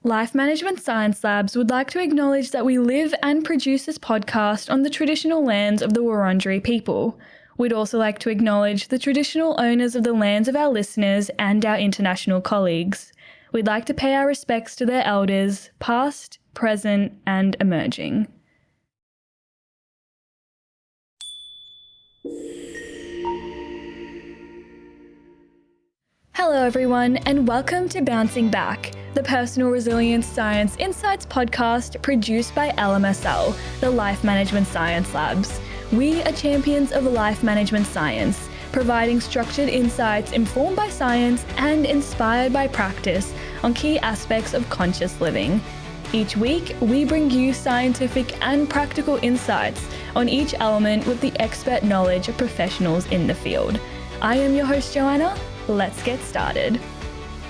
Life Management Science Labs would like to acknowledge that we live and produce this podcast on the traditional lands of the Wurundjeri people. We'd also like to acknowledge the traditional owners of the lands of our listeners and our international colleagues. We'd like to pay our respects to their elders, past, present, and emerging. Hello everyone, and welcome to Bouncing Back, the Personal Resilience Science Insights podcast produced by LMSL, the Life Management Science Labs. We are champions of life management science, providing structured insights informed by science and inspired by practice on key aspects of conscious living. Each week, we bring you scientific and practical insights on each element with the expert knowledge of professionals in the field. I am your host, Joanna. Let's get started.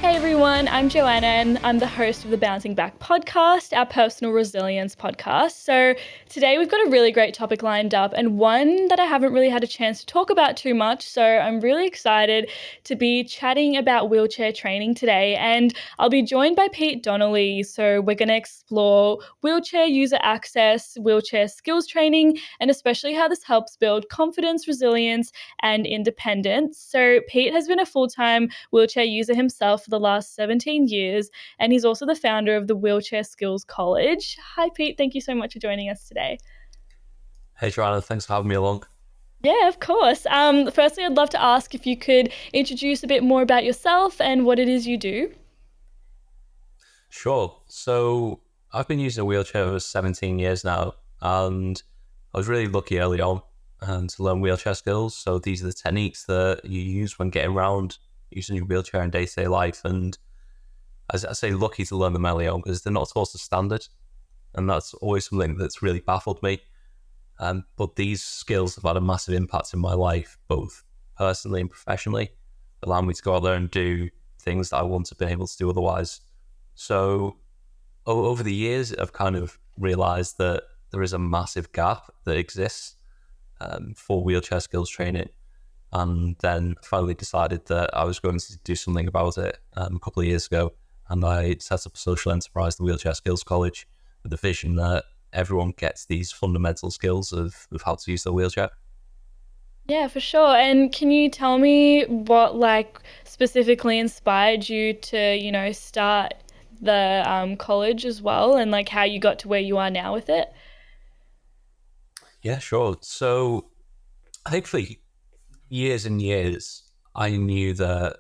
Hey everyone, I'm Joanna and I'm the host of the Bouncing Back podcast, our personal resilience podcast. So today we've got a really great topic lined up and one that I haven't really had a chance to talk about too much. So I'm really excited to be chatting about wheelchair training today, and I'll be joined by Pete Donnelly. So we're going to explore wheelchair user access, wheelchair skills training, and especially how this helps build confidence, resilience, and independence. So Pete has been a full-time wheelchair user himself for the last 17 years, and he's also the founder of the Wheelchair Skills College. Hi Pete, thank you so much for joining us today. Hey Joanna, thanks for having me along. Yeah, of course. Firstly, I'd love to ask if you could introduce a bit more about yourself and what it is you do. Sure. So I've been using a wheelchair for 17 years now, and I was really lucky early on to learn wheelchair skills. So these are the techniques that you use when getting around using your wheelchair in day-to-day life. And as I say, lucky to learn them early on because they're not taught as standard, and that's always something that's really baffled me. But these skills have had a massive impact in my life, both personally and professionally, allowing me to go out there and do things that I wouldn't have been able to do otherwise. So over the years, I've kind of realised that there is a massive gap that exists for wheelchair skills training, and then finally decided that I was going to do something about it a couple of years ago, and I set up a social enterprise, the Wheelchair Skills College, with the vision that everyone gets these fundamental skills of how to use their wheelchair. Yeah, for sure. And can you tell me what specifically inspired you to, start the college as well, and how you got to where you are now with it? Yeah, sure. So hopefully years and years, I knew that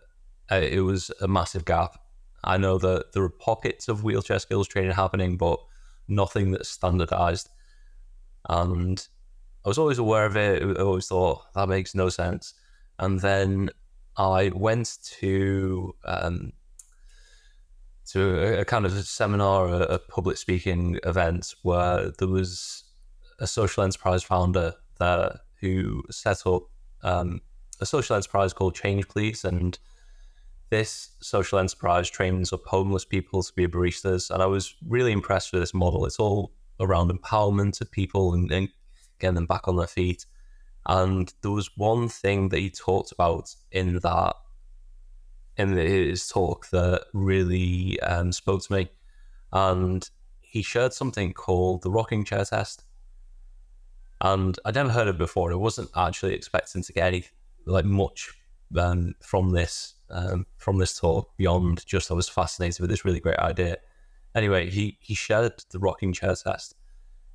it was a massive gap. I know that there are pockets of wheelchair skills training happening, but nothing that's standardized. And I was always aware of it. I always thought that makes no sense. And then I went to a kind of a seminar, a public speaking event where there was a social enterprise founder there who set up a social enterprise called Change Please, and this social enterprise trains up homeless people to be baristas, and I was really impressed with this model. It's all around empowerment of people and getting them back on their feet. And there was one thing that he talked about in his talk that really spoke to me, and he shared something called the rocking chair test. And I'd never heard of it before. I wasn't actually expecting to get any much from this talk beyond just I was fascinated with this really great idea. Anyway, he shared the rocking chair test,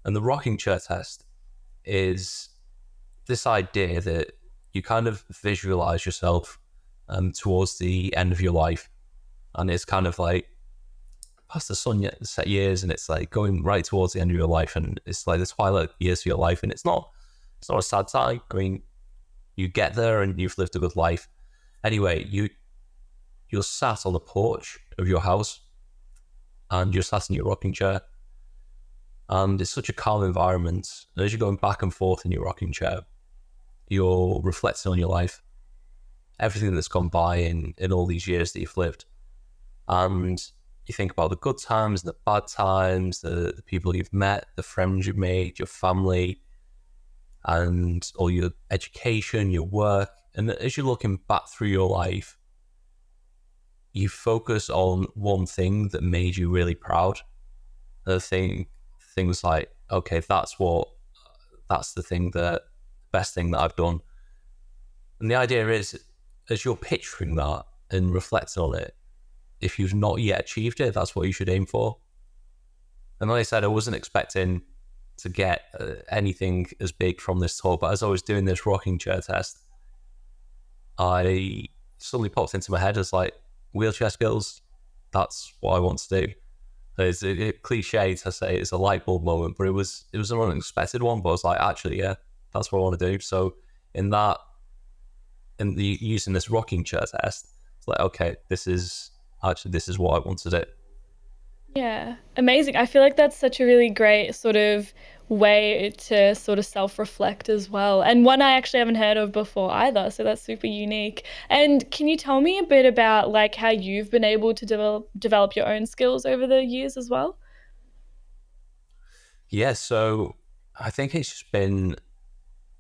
and the rocking chair test is this idea that you kind of visualize yourself towards the end of your life, and it's kind of like past the sunset years, and it's like going right towards the end of your life, and it's like the twilight years of your life, and it's not a sad time. I mean, you get there and you've lived a good life. Anyway, you're sat on the porch of your house, and you're sat in your rocking chair, and it's such a calm environment. And as you're going back and forth in your rocking chair, you're reflecting on your life, everything that's gone by in all these years that you've lived, and you think about the good times, the bad times, the people you've met, the friends you've made, your family, and all your education, your work. And as you're looking back through your life, you focus on one thing that made you really proud. The things like, okay, that's the thing, the best thing that I've done. And the idea is, as you're picturing that and reflecting on it, if you've not yet achieved it, that's what you should aim for. And like I said, I wasn't expecting to get anything as big from this talk, but as I was doing this rocking chair test, I suddenly popped into my head as like, wheelchair skills, that's what I want to do. It's a cliche to say it's a light bulb moment, but it was an unexpected one. But I was like, actually, yeah, that's what I want to do. So using this rocking chair test, it's like, okay, this is what I want to do. Yeah, amazing. I feel like that's such a really great sort of way to sort of self-reflect as well. And one I actually haven't heard of before either, so that's super unique. And can you tell me a bit about like how you've been able to develop your own skills over the years as well? Yeah, so I think it's just been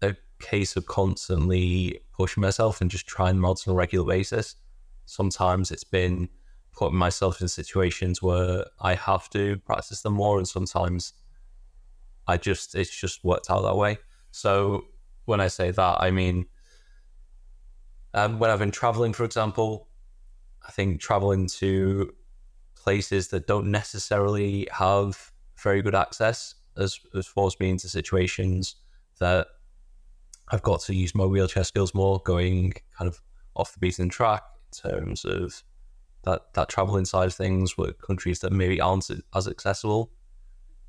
a case of constantly pushing myself and just trying them out on a regular basis. Sometimes it's been putting myself in situations where I have to practice them more, and sometimes it's just worked out that way. So when I say that, I mean, when I've been traveling, for example, I think traveling to places that don't necessarily have very good access has forced me into situations that I've got to use my wheelchair skills more, going kind of off the beaten track in terms of that traveling side of things, with countries that maybe aren't as accessible,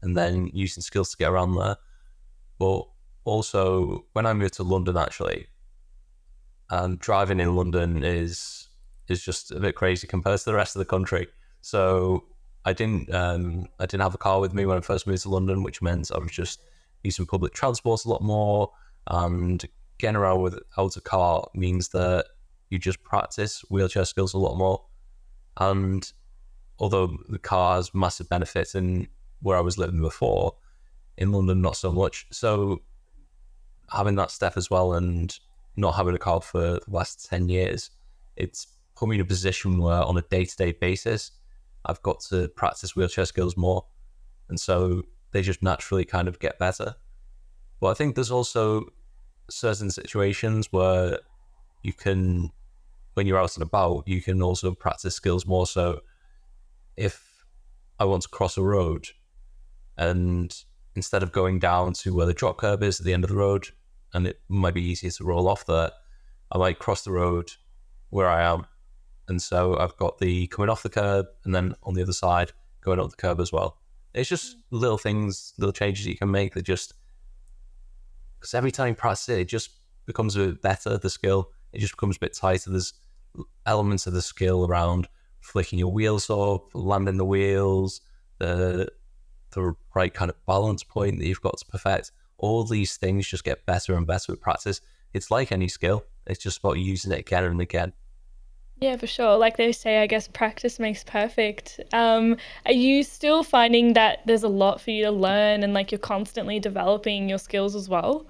and then using skills to get around there. But also, when I moved to London, actually, driving in London is just a bit crazy compared to the rest of the country. So I didn't have a car with me when I first moved to London, which meant I was just using public transport a lot more, and getting around without a car means that you just practice wheelchair skills a lot more. And although the car has massive benefits in where I was living before, in London not so much. So having that step as well, and not having a car for the last 10 years, it's put me in a position where on a day-to-day basis, I've got to practice wheelchair skills more. And so they just naturally kind of get better. But I think there's also certain situations where you can, when you're out and about, you can also practice skills more. So if I want to cross a road, and instead of going down to where the drop curb is at the end of the road, and it might be easier to roll off there, I might cross the road where I am. And so I've got the coming off the curb, and then on the other side, going up the curb as well. It's just little things, little changes you can make that just, because every time you practice it, it just becomes a bit better, the skill. It just becomes a bit tighter. There's elements of the skill around flicking your wheels up, landing the wheels, the right kind of balance point that you've got to perfect. All these things just get better and better with practice. It's like any skill. It's just about using it again and again. Yeah, for sure. Like they say, I guess practice makes perfect. Are you still finding that there's a lot for you to learn and like you're constantly developing your skills as well?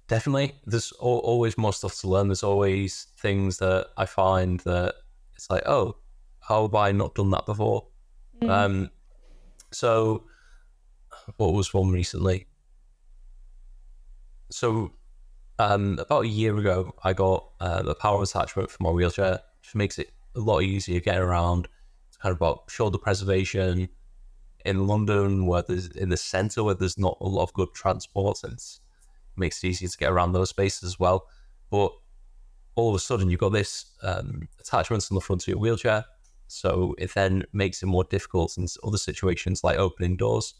Definitely, there's always more stuff to learn. There's always things that I find that it's like, oh, how have I not done that before? Mm. Um, so what was one recently? So about a year ago, I got a power attachment for my wheelchair, which makes it a lot easier getting around. It's kind of about shoulder preservation in London, where there's in the centre where there's not a lot of good transport, and it makes it easier to get around those spaces as well. But all of a sudden, you've got this attachment on the front of your wheelchair, so it then makes it more difficult in other situations like opening doors.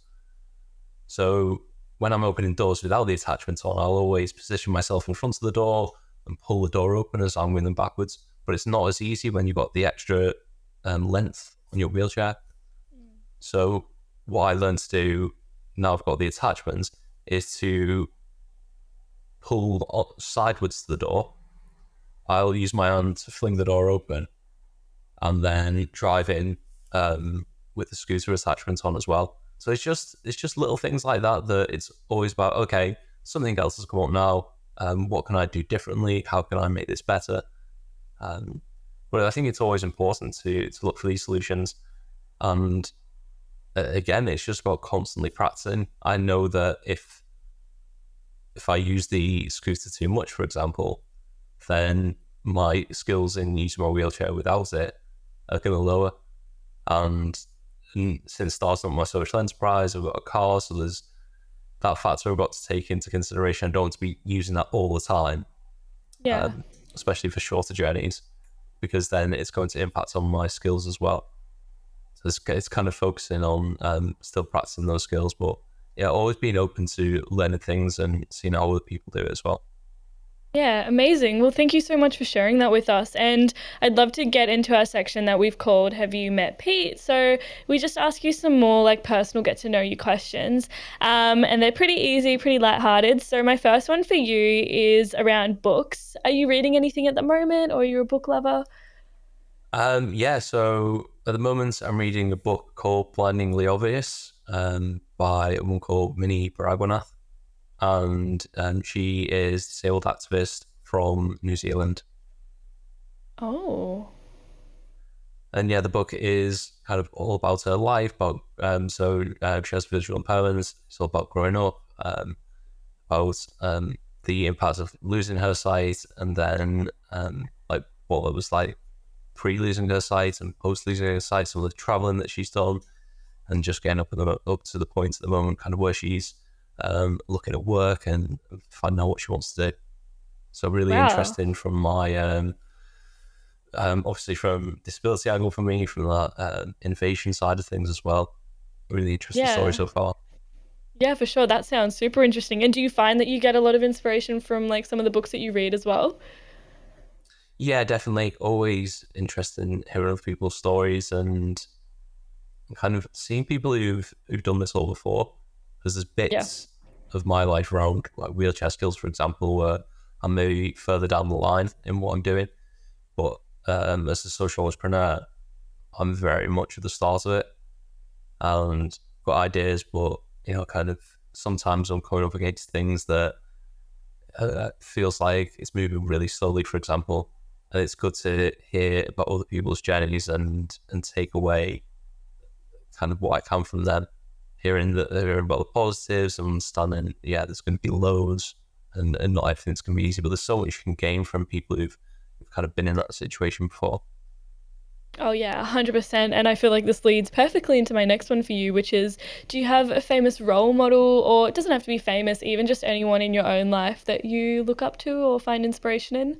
So when I'm opening doors without the attachment on, I'll always position myself in front of the door and pull the door open as I'm going backwards. But it's not as easy when you've got the extra length on your wheelchair. So what I learned to do, now I've got the attachments, is to pull sideways to the door. I'll use my hand to fling the door open and then drive in with the scooter attachment on as well. So it's just little things like that it's always about, okay, something else has come up now. What can I do differently? How can I make this better? But I think it's always important to look for these solutions. And again, it's just about constantly practicing. I know that if I use the scooter too much, for example, then my skills in using my wheelchair without it are going to lower. And since starting up my social enterprise, I've got a car, so there's that factor I've got to take into consideration. I don't want to be using that all the time, Yeah. especially for shorter journeys, because then it's going to impact on my skills as well. So it's kind of focusing on still practicing those skills, but yeah, always being open to learning things and seeing how other people do it as well. Yeah, amazing. Well, thank you so much for sharing that with us. And I'd love to get into our section that we've called Have You Met Pete? So we just ask you some more like personal get to know you questions. And they're pretty easy, pretty lighthearted. So my first one for you is around books. Are you reading anything at the moment, or are you a book lover? Yeah, so at the moment I'm reading a book called Blindingly Obvious by a woman called Minnie Baragwanath, and she is a disabled activist from New Zealand. Oh, And yeah, the book is kind of all about her life, about she has visual impairments. It's all about growing up, about the impact of losing her sight, and then like what it was like pre losing her sight and post losing her sight, some of the traveling that she's done, and just getting up to the point at the moment, kind of where she's looking at work and finding out what she wants to do. So really wow. interesting from my obviously from disability angle for me, from that innovation side of things as well. Really interesting story Yeah. so far. Yeah, for sure. That sounds super interesting. And do you find that you get a lot of inspiration from like some of the books that you read as well? Yeah, definitely. Always interested in hearing other people's stories and kind of seeing people who've done this all before. Because there's Yeah. bits of my life around like wheelchair skills, for example, where I'm maybe further down the line in what I'm doing. But as a social entrepreneur, I'm very much at the start of it and got ideas, but kind of sometimes I'm coming up against things that feels like it's moving really slowly, for example. And it's good to hear about other people's journeys and take away kind of what I can from them. Hearing about the positives and understanding, yeah, there's going to be loads and not everything's going to be easy, but there's so much you can gain from people who've kind of been in that situation before. Oh yeah, 100%. And I feel like this leads perfectly into my next one for you, which is, do you have a famous role model, or it doesn't have to be famous, even just anyone in your own life that you look up to or find inspiration in?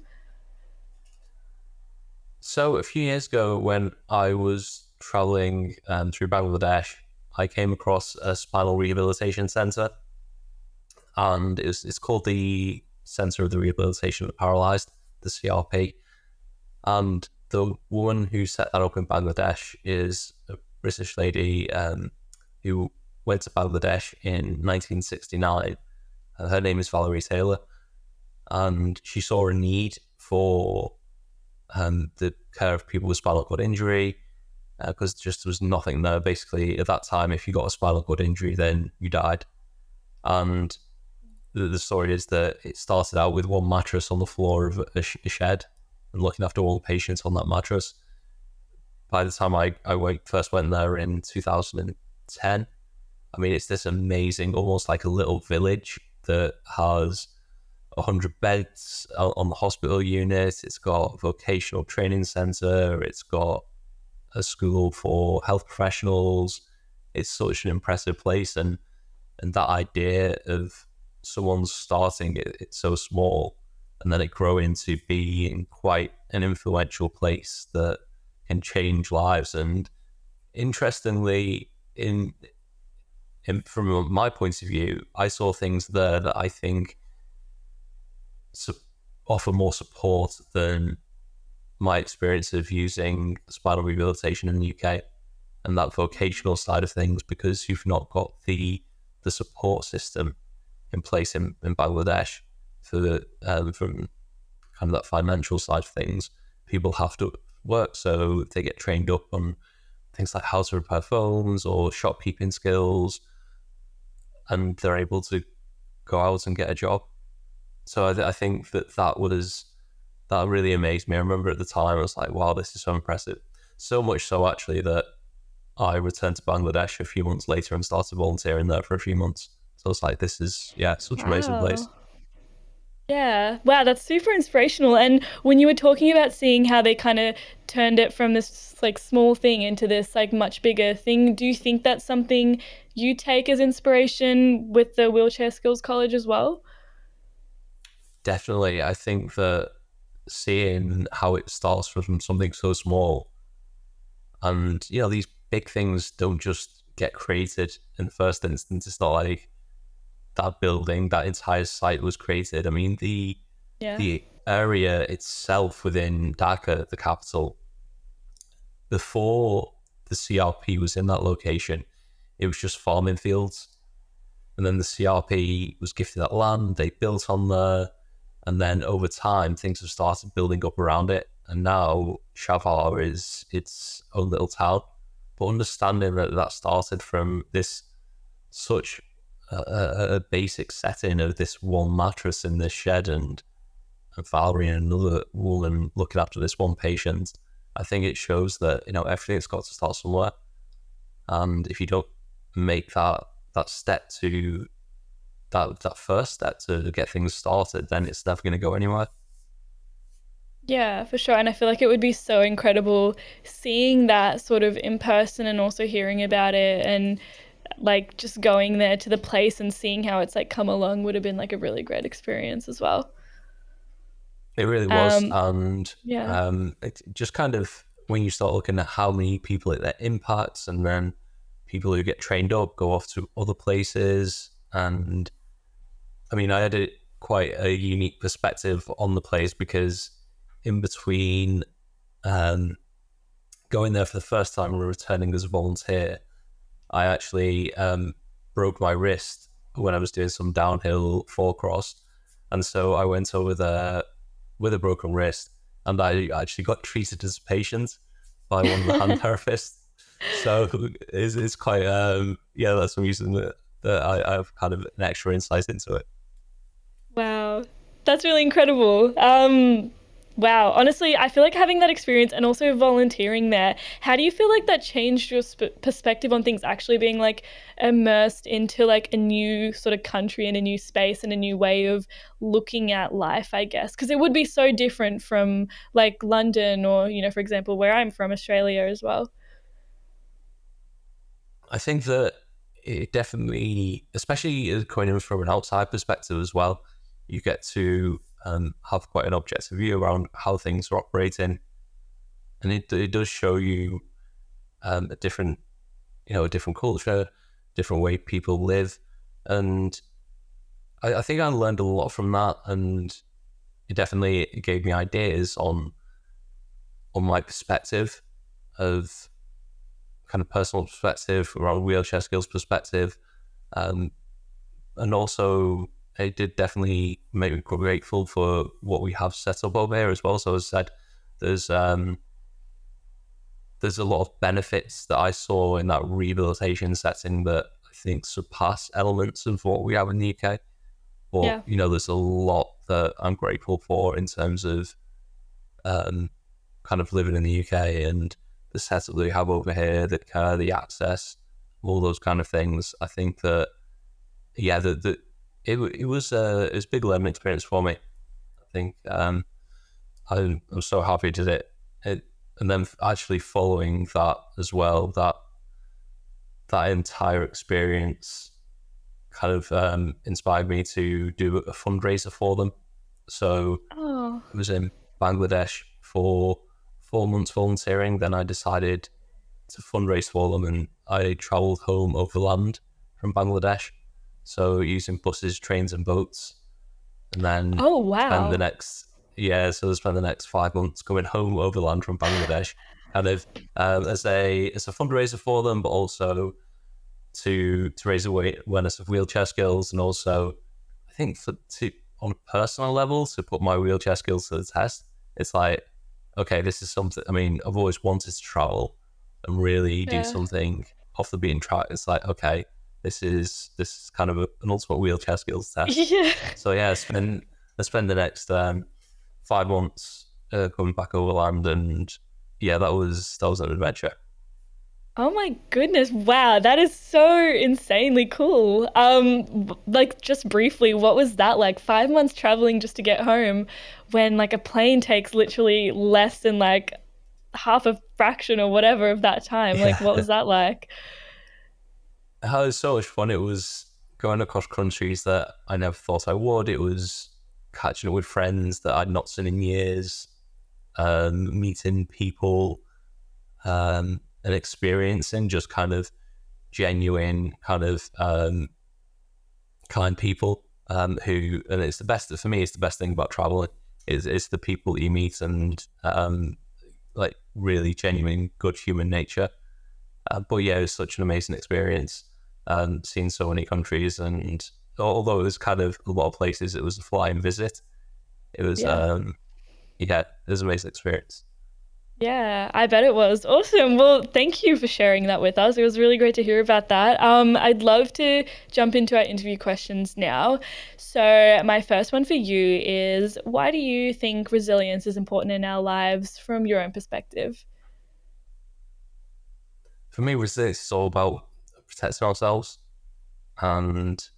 So a few years ago, when I was traveling through Bangladesh, I came across a spinal rehabilitation center, and it's called the Center of the Rehabilitation of the Paralyzed, the CRP. And the woman who set that up in Bangladesh is a British lady who went to Bangladesh in 1969. Her name is Valerie Taylor, and she saw a need for the care of people with spinal cord injury because just there was nothing there. Basically, at that time, if you got a spinal cord injury, then you died. And the story is that it started out with one mattress on the floor of a shed and looking after all the patients on that mattress. By the time first went there in 2010, I mean, it's this amazing, almost like a little village that has 100 beds on the hospital unit. It's got a vocational training center. It's got a school for health professionals. It's such an impressive place. And that idea of someone starting it's so small and then it growing to being quite an influential place that can change lives. And interestingly, in from my point of view, I saw things there that I think su- offer more support than my experience of using spinal rehabilitation in the UK and that vocational side of things, because you've not got the support system in place in Bangladesh for from kind of that financial side of things. People have to work, so they get trained up on things like how to repair phones or shopkeeping skills, and they're able to go out and get a job. So I think that that really amazed me. I remember at the time I was like, wow, this is so impressive. So much so actually that I returned to Bangladesh a few months later and started volunteering there for a few months. So it's like, this is, yeah, such an amazing place. Wow. Yeah. Wow, that's super inspirational. And when you were talking about seeing how they kind of turned it from this like small thing into this like much bigger thing, do you think that's something you take as inspiration with the Wheelchair Skills College as well? Definitely. I think that seeing how it starts from something so small, and these big things don't just get created in the first instance. It's not like that building, that entire site was created. I mean, Yeah. the area itself within Dhaka, the capital, before the CRP was in that location, it was just farming fields. And then the CRP was gifted that land, they built on there, and then over time things have started building up around it. And now Shavar is its own little town. But understanding that that started from this such a basic setting of this one mattress in this shed, and Valerie and another woman looking after this one patient, I think it shows that everything's got to start somewhere. And if you don't make that step to that first step to get things started, then it's never going to go anywhere. Yeah, for sure. And I feel like it would be so incredible seeing that sort of in person and also hearing about it and like just going there to the place and seeing how it's like come along would have been like a really great experience as well. It really was. Um, And yeah. it just kind of, when you start looking at how many people it impacts, and then people who get trained up go off to other places. And I mean, I had quite a unique perspective on the place, because in between um, going there for the first time and returning as a volunteer, I actually broke my wrist when I was doing some downhill four cross. And so I went over there with a broken wrist, and I actually got treated as a patient by one of the hand therapists. So it's quite, yeah, that's amusing that I have kind of an extra insight into it. Wow, that's really incredible. Wow, honestly, I feel like having that experience and also volunteering there, how do you feel like that changed your perspective on things actually being like immersed into like a new sort of country and a new space and a new way of looking at life, I guess? Because it would be so different from like London or, for example, where I'm from, Australia as well. I think that it definitely, especially coming in from an outside perspective as well, you get to have quite an objective view around how things are operating, and it does show you a different, a different culture, different way people live, and I think I learned a lot from that, and it definitely gave me ideas on my perspective of kind of personal perspective around wheelchair skills perspective. Um, and also it did definitely make me grateful for what we have set up over here as well. So as I said, there's um, there's a lot of benefits that I saw in that rehabilitation setting that I think surpass elements of what we have in the UK. But Yeah. there's a lot that I'm grateful for in terms of um, kind of living in the UK and the setup that we have over here, the care, the access, all those kind of things. I think that, yeah, it was a big learning experience for me. I think I'm so happy to it, and then actually following that as well, that entire experience kind of inspired me to do a fundraiser for them. So Oh. I was in Bangladesh for 4 months volunteering. Then I decided to fundraise for them, and I travelled home overland from Bangladesh. So using buses, trains, and boats, and then Oh, spend the wow. next so I spend the next 5 months going home overland from Bangladesh, kind of as a fundraiser for them, but also to raise awareness of wheelchair skills, and also I think on a personal level to put my wheelchair skills to the test. It's like, okay, this is something. I mean, I've always wanted to travel and really do Yeah. something off the beaten track. It's like, okay, this is kind of an ultimate wheelchair skills test. Yeah. So yeah, I spend the next 5 months coming back overland, and yeah, that was an adventure. Oh my goodness. Wow, that is so insanely cool. Like just briefly, what was that like? 5 months traveling just to get home when like a plane takes literally less than like half a fraction or whatever of that time. Like Yeah, what was that like? it was so much fun. It was going across countries that I never thought I would. It was catching up with friends that I'd not seen in years, meeting people, and experiencing just kind of genuine, kind of kind people, who, and it's the best for me. It's the best thing about traveling is it's the people that you meet, and like really genuine, good human nature. But yeah, it was such an amazing experience. Seeing so many countries, and although it was kind of a lot of places, it was a fly and visit. It was Yeah. yeah, it was an amazing experience. Yeah, I bet it was. Awesome. Well, thank you for sharing that with us. It was really great to hear about that. I'd love to jump into our interview questions now. So, my first one for you is why do you think resilience is important in our lives from your own perspective? For me, resilience is all about protecting ourselves, and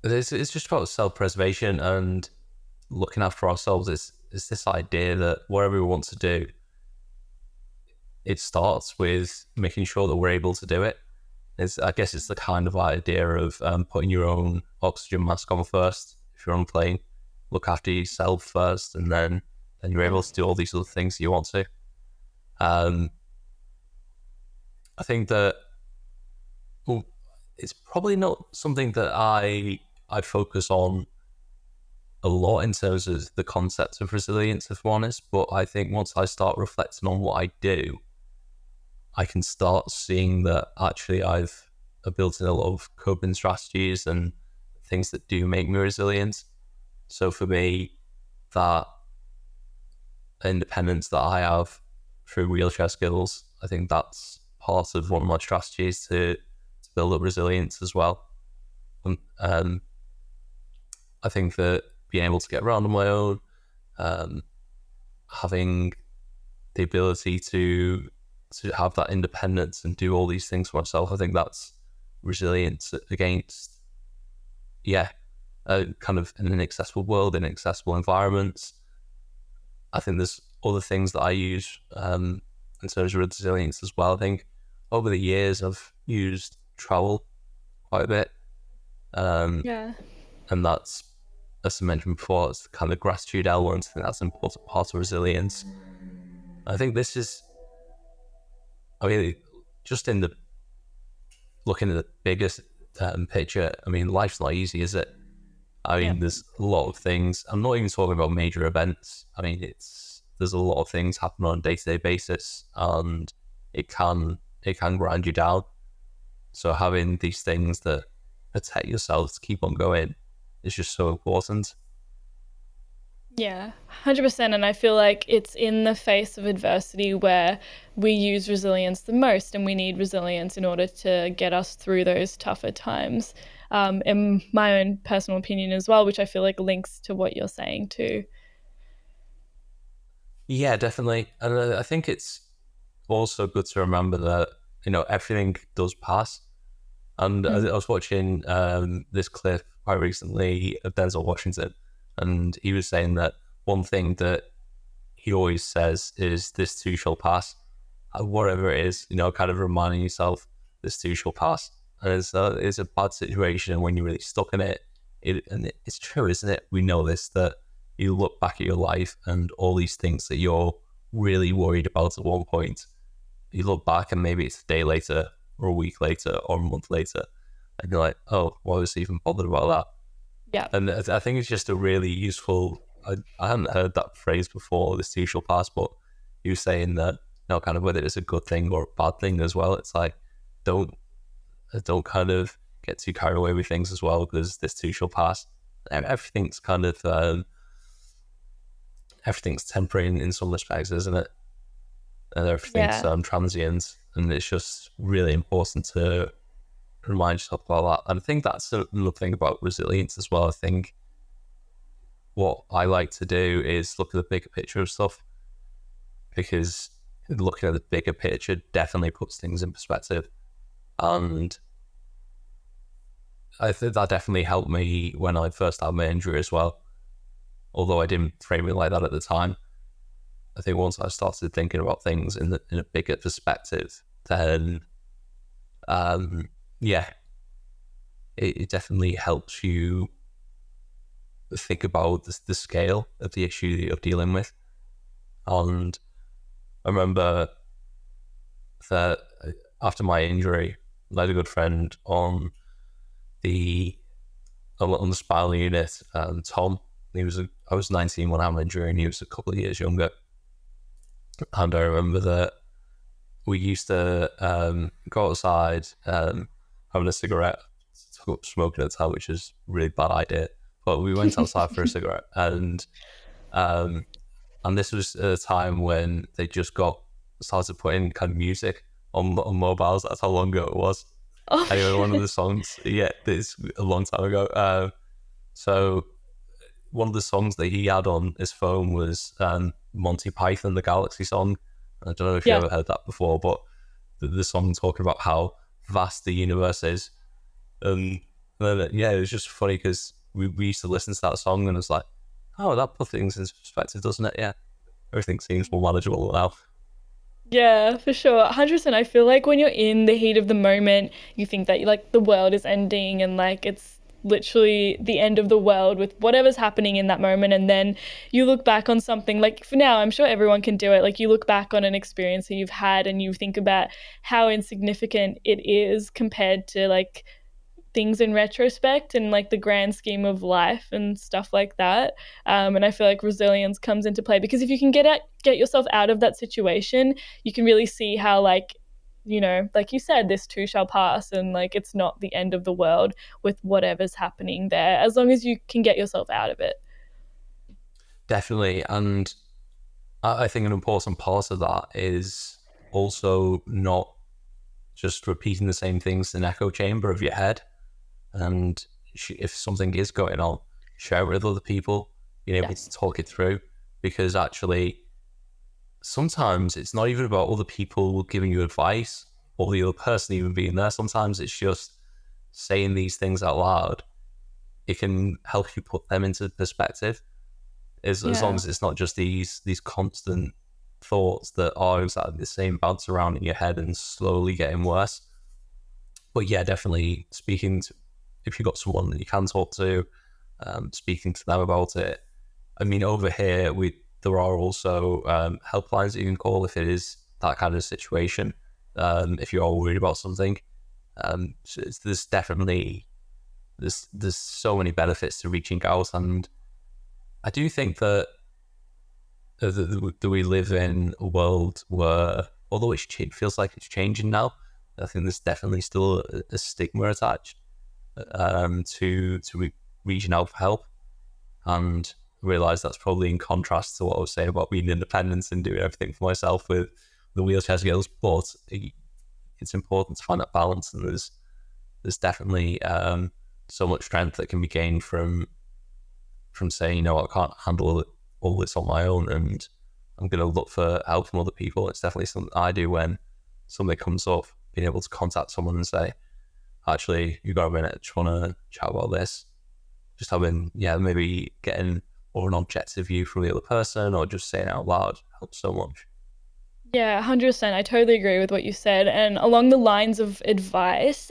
it's just about self-preservation and looking after ourselves. It's this idea that whatever we want to do, it starts with making sure that we're able to do it. I guess it's the kind of idea of putting your own oxygen mask on first if you're on a plane. Look after yourself first, and then you're Yeah. able to do all these other things that you want to. Um, I think that, well, it's probably not something that I focus on a lot in terms of the concept of resilience, if I'm honest. But I think once I start reflecting on what I do, I can start seeing that actually I've built in a lot of coping strategies and things that do make me resilient. So for me, that independence that I have through wheelchair skills, I think that's part of one of my strategies to build up resilience as well. Um, I think that being able to get around on my own, um, having the ability to have that independence and do all these things for myself, I think that's resilience against, yeah, kind of in an inaccessible world, in inaccessible environments. I think there's other things that I use in terms of resilience as well. I think over the years I've used travel quite a bit, um, Yeah. and that's, as I mentioned before, it's the kind of gratitude element. I think that's an important part of resilience. I think this is, I mean, just in the looking at the biggest picture, I mean, life's not easy, is it? I Yeah. mean, there's a lot of things. I'm not even talking about major events. I mean, there's a lot of things happen on a day-to-day basis, and it can grind you down. So having these things that protect yourself to keep on going is just so important. Yeah, 100%. And I feel like it's in the face of adversity where we use resilience the most, and we need resilience in order to get us through those tougher times. In my own personal opinion as well, which I feel like links to what you're saying too. Yeah, definitely. And I think it's also good to remember that everything does pass. And Mm. I was watching this clip quite recently of Denzel Washington, and he was saying that one thing that he always says is, "This too shall pass." Whatever it is, kind of reminding yourself, "This too shall pass." And it's a bad situation when you're really stuck in it. It's true, isn't it? We know this, that you look back at your life and all these things that you're really worried about at one point, you look back and maybe it's a day later or a week later or a month later, and you're like, oh, why was I even bothered about that? Yeah. And I think it's just a really useful, I hadn't heard that phrase before, this too shall pass, but you saying that, kind of whether it's a good thing or a bad thing as well, it's like, don't don't kind of get too carried away with things as well, because this too shall pass. And everything's kind of, everything's temporary in some respects, isn't it? And everything's Yeah. transient, and it's just really important to remind yourself about that. And I think that's another thing about resilience as well. I think what I like to do is look at the bigger picture of stuff, because looking at the bigger picture definitely puts things in perspective. And I think that definitely helped me when I first had my injury as well. Although I didn't frame it like that at the time. I think once I started thinking about things in a bigger perspective, then yeah, it definitely helps you think about the scale of the issue that you're dealing with. And I remember that after my injury, I had a good friend on the spinal unit, Tom. I was 19 when I had my injury, and he was a couple of years younger. And I remember that we used to go outside, having a cigarette, smoking at the time, which is a really bad idea. But we went outside for a cigarette, and this was a time when they just started putting kind of music on mobiles. That's how long ago it was. Oh my Anyway, one of God. the songs, yeah, it's a long time ago. So one of the songs that he had on his phone was Monty Python, the Galaxy song. I don't know if you Yeah. ever heard that before, but the song talking about how vast the universe is. And then, yeah, it was just funny because we used to listen to that song and it's like, oh, that puts things in perspective, doesn't it? Yeah, everything seems more manageable now. Yeah, for sure. 100%. I feel like when you're in the heat of the moment, you think that like the world is ending and like it's literally the end of the world with whatever's happening in that moment. And then you look back on something like for now, I'm sure everyone can do it. Like you look back on an experience that you've had and you think about how insignificant it is compared to like things in retrospect and like the grand scheme of life and stuff like that. And I feel like resilience comes into play because if you can get yourself out of that situation, you can really see how like like you said, this too shall pass, and like it's not the end of the world with whatever's happening there, as long as you can get yourself out of it. Definitely. And I think an important part of that is also not just repeating the same things in an echo chamber of your head. And if something is going on, share it with other people, being able to Yes. talk it through, because actually sometimes it's not even about other people giving you advice or the other person even being there. Sometimes it's just saying these things out loud. It can help you put them into perspective, as long Yeah. as it's not just these constant thoughts that are exactly the same bounce around in your head and slowly getting worse. But yeah, definitely speaking to, if you've got someone that you can talk to, speaking to them about it. I mean, over here, there are also helplines that you can call if it is that kind of situation, if you are worried about something. So there's definitely, there's so many benefits to reaching out. And I do think that we live in a world where, although it feels like it's changing now, I think there's definitely still a stigma attached to reaching out for help, and realize that's probably in contrast to what I was saying about being independent and doing everything for myself with the wheelchair skills. But it's important to find that balance, and there's definitely so much strength that can be gained from saying, you know, I can't handle all this on my own, and I'm going to look for help from other people. It's definitely something I do when something comes up, being able to contact someone and say, actually, you got a minute, just want to chat about this. Just having, yeah, maybe getting or an objective view from the other person, or just saying it out loud helps so much. Yeah, 100%. I totally agree with what you said. And along the lines of advice,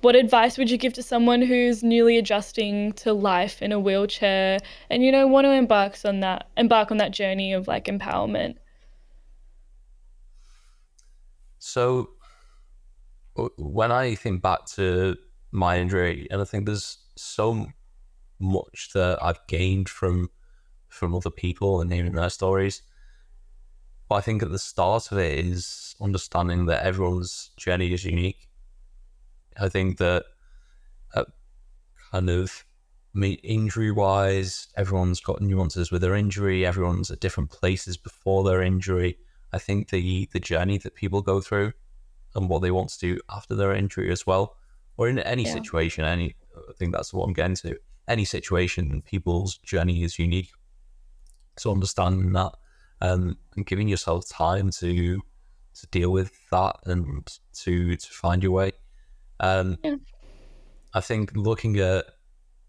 what advice would you give to someone who's newly adjusting to life in a wheelchair and, want to embark on that journey of like empowerment? So when I think back to my injury, and I think there's so much that I've gained from other people and hearing their stories. But I think at the start of it is understanding that everyone's journey is unique. I think that uh, kind of injury wise, everyone's got nuances with their injury. Everyone's at different places before their injury. I think the journey that people go through and what they want to do after their injury as well or in any Yeah. situation, I think that's what I'm getting to. Any situation, people's journey is unique. So understanding that, and giving yourself time to deal with that and to find your way. Um, Yeah. I think looking at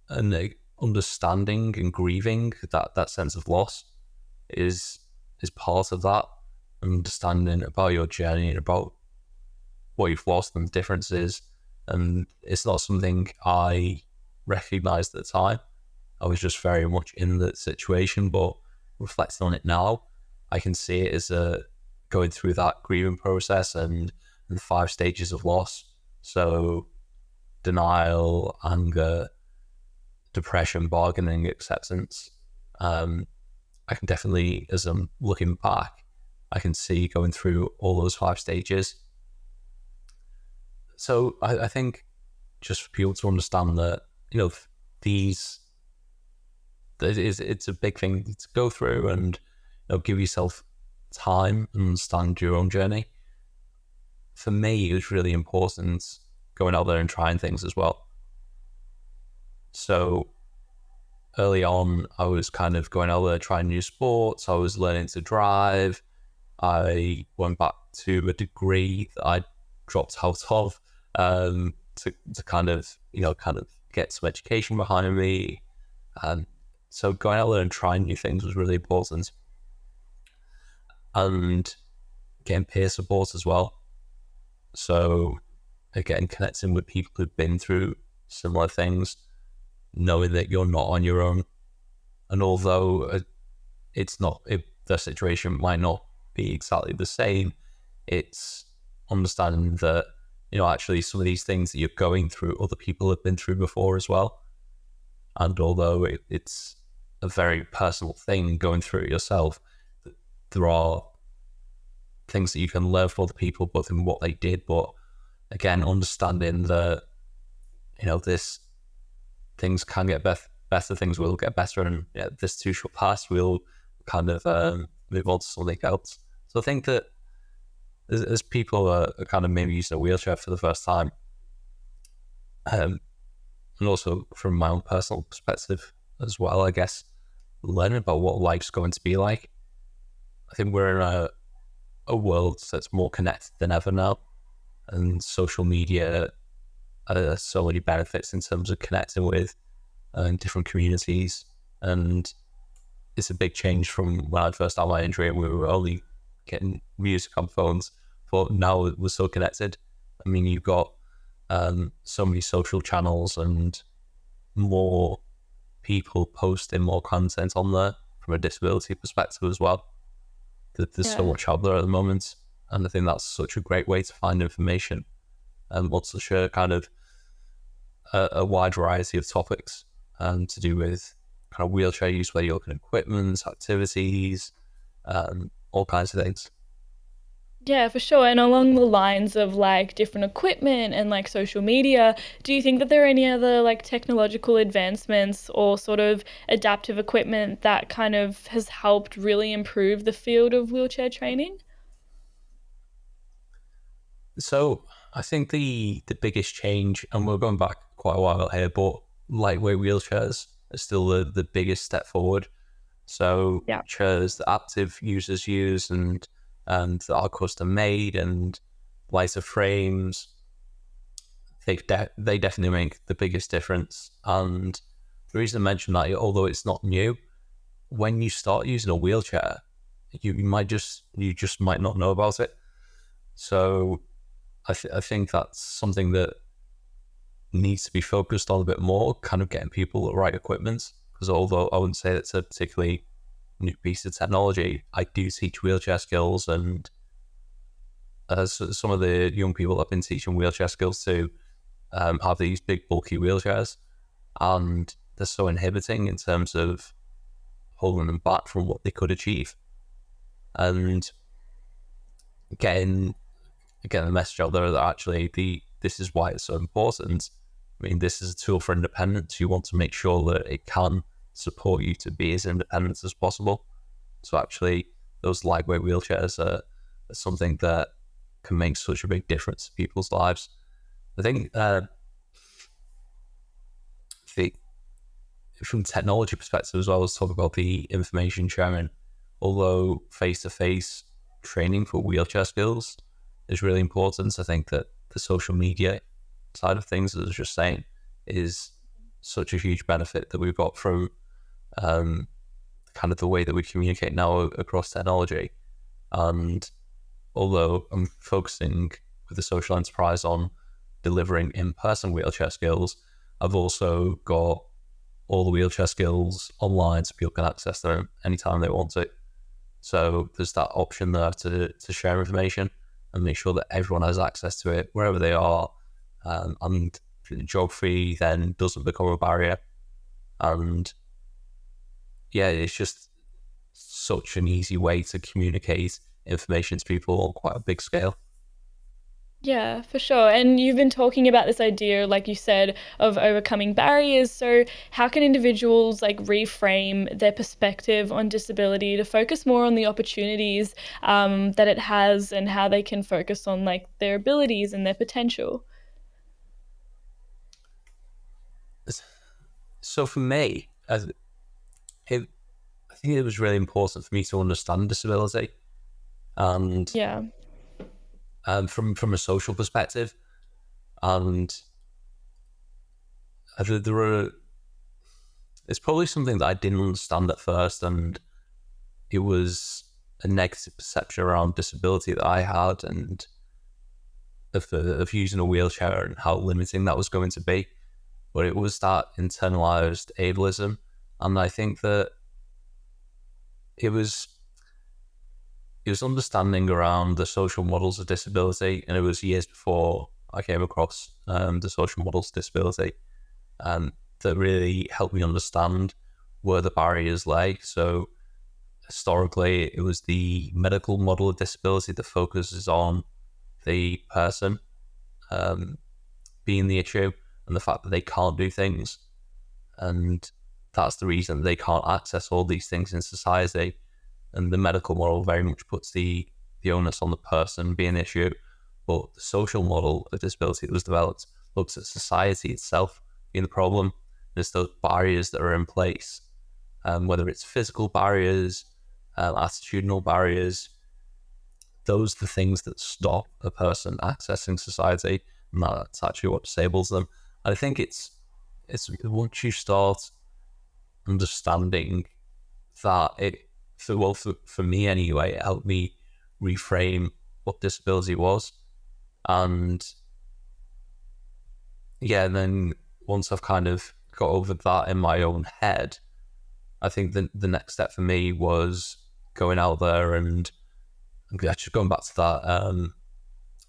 and understanding and grieving that sense of loss is part of that. Understanding about your journey and about what you've lost and the differences. And it's not something I recognized at the time. I was just very much in the situation, but reflecting on it now, I can see it as going through that grieving process and the 5 stages of loss. So denial, anger, depression, bargaining, acceptance. I can definitely, as I'm looking back, I can see going through all those 5 stages. So I think just for people to understand that, these, it's a big thing to go through, and give yourself time and understand your own journey. For me, it was really important going out there and trying things as well. So early on, I was kind of going out there trying new sports. I was learning to drive. I went back to a degree that I dropped out of, to kind of get some education behind me. And so going out there and trying new things was really important. And getting peer support as well. So again, connecting with people who've been through similar things, knowing that you're not on your own. And although the situation might not be exactly the same, it's understanding that, actually some of these things that you're going through, other people have been through before as well. And although it's a very personal thing going through it yourself, there are things that you can learn from other people, both in what they did, but again, understanding that, this things can get better, things will get better, and this too shall pass. We'll kind of move on to something else. So I think that as people are kind of maybe using a wheelchair for the first time, and also from my own personal perspective as well, I guess, learning about what life's going to be like. I think we're in a world that's more connected than ever now, and social media has so many benefits in terms of connecting with different communities. And it's a big change from when I first had my injury and we were only getting music on phones, but now we're so connected. I mean, you've got so many social channels and more people posting more content on there from a disability perspective as well. There's so Yeah. much out there at the moment, and I think that's such a great way to find information and wants to share kind of a wide variety of topics to do with kind of wheelchair use, whether you're looking at equipment, activities, all kinds of things. Yeah, for sure. And along the lines of like different equipment and like social media, do you think that there are any other like technological advancements or sort of adaptive equipment that kind of has helped really improve the field of wheelchair training? So I think the biggest change, and we're going back quite a while here, but lightweight wheelchairs are still the biggest step forward. So Yeah. chairs that active users use and that are custom made and lighter frames, they definitely make the biggest difference. And the reason I mention that, although it's not new, when you start using a wheelchair, you just might not know about it. So I think that's something that needs to be focused on a bit more, kind of getting people the right equipment. Because although I wouldn't say it's a particularly new piece of technology, I do teach wheelchair skills, and some of the young people I've been teaching wheelchair skills to have these big bulky wheelchairs, and they're so inhibiting in terms of holding them back from what they could achieve. And getting the message out there that actually this is why it's so important. I mean, this is a tool for independence. You want to make sure that it can support you to be as independent as possible. So actually, those lightweight wheelchairs are something that can make such a big difference to people's lives. I think think from technology perspective as well, as talk about the information sharing, although face-to-face training for wheelchair skills is really important, I think that the social media side of things, as I was just saying, is such a huge benefit that we've got from kind of the way that we communicate now across technology. And although I'm focusing with the social enterprise on delivering in-person wheelchair skills, I've also got all the wheelchair skills online so people can access them anytime they want to. So there's that option there to share information and make sure that everyone has access to it wherever they are. And geography then doesn't become a barrier. And yeah, it's just such an easy way to communicate information to people on quite a big scale. Yeah, for sure. And you've been talking about this idea, like you said, of overcoming barriers. So, how can individuals like reframe their perspective on disability to focus more on the opportunities that it has and how they can focus on like their abilities and their potential? So for me, I think it was really important for me to understand disability and Yeah. from a social perspective. And there are, it's probably something that I didn't understand at first, and it was a negative perception around disability that I had, and of using a wheelchair and how limiting that was going to be. But it was that internalized ableism, and I think that it was it was understanding around the social models of disability, and it was years before I came across the social models of disability that really helped me understand where the barriers lay. So historically, it was the medical model of disability that focuses on the person being the issue and the fact that they can't do things. And that's the reason they can't access all these things in society. And the medical model very much puts the onus on the person being the issue. But the social model of disability that was developed looks at society itself being the problem. There's those barriers that are in place, whether it's physical barriers, attitudinal barriers. Those are the things that stop a person accessing society, and that's actually what disables them. And I think it's once you start understanding that for me anyway, it helped me reframe what disability was. And yeah, and then once I've kind of got over that in my own head, I think the next step for me was going out there and actually going back to that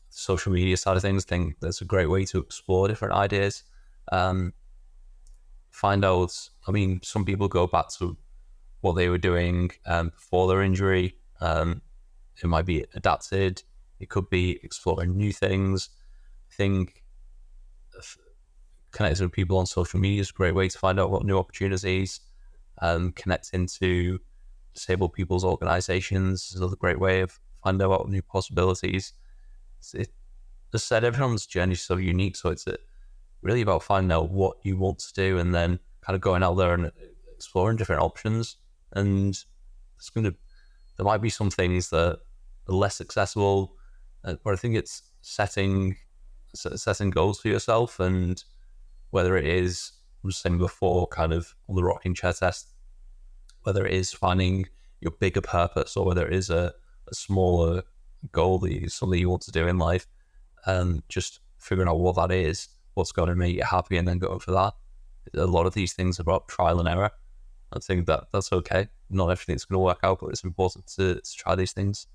social media side of things. I think that's a great way to explore different ideas. Find out, I mean, some people go back to what they were doing before their injury. It might be adapted. It could be exploring new things. I think connecting with people on social media is a great way to find out what new opportunities. Connecting to disabled people's organisations is another great way of finding out what new possibilities. As I said, everyone's journey is so unique, so it's really about finding out what you want to do and then kind of going out there and exploring different options. And there might be some things that are less accessible, but I think it's setting goals for yourself, and whether it is, I was saying before, kind of on the rocking chair test, whether it is finding your bigger purpose or whether it is a smaller goal something you want to do in life, and just figuring out what that is, what's going to make you happy, and then going for that. A lot of these things are about trial and error. I think that's okay. Not everything's going to work out, but it's important to try these things.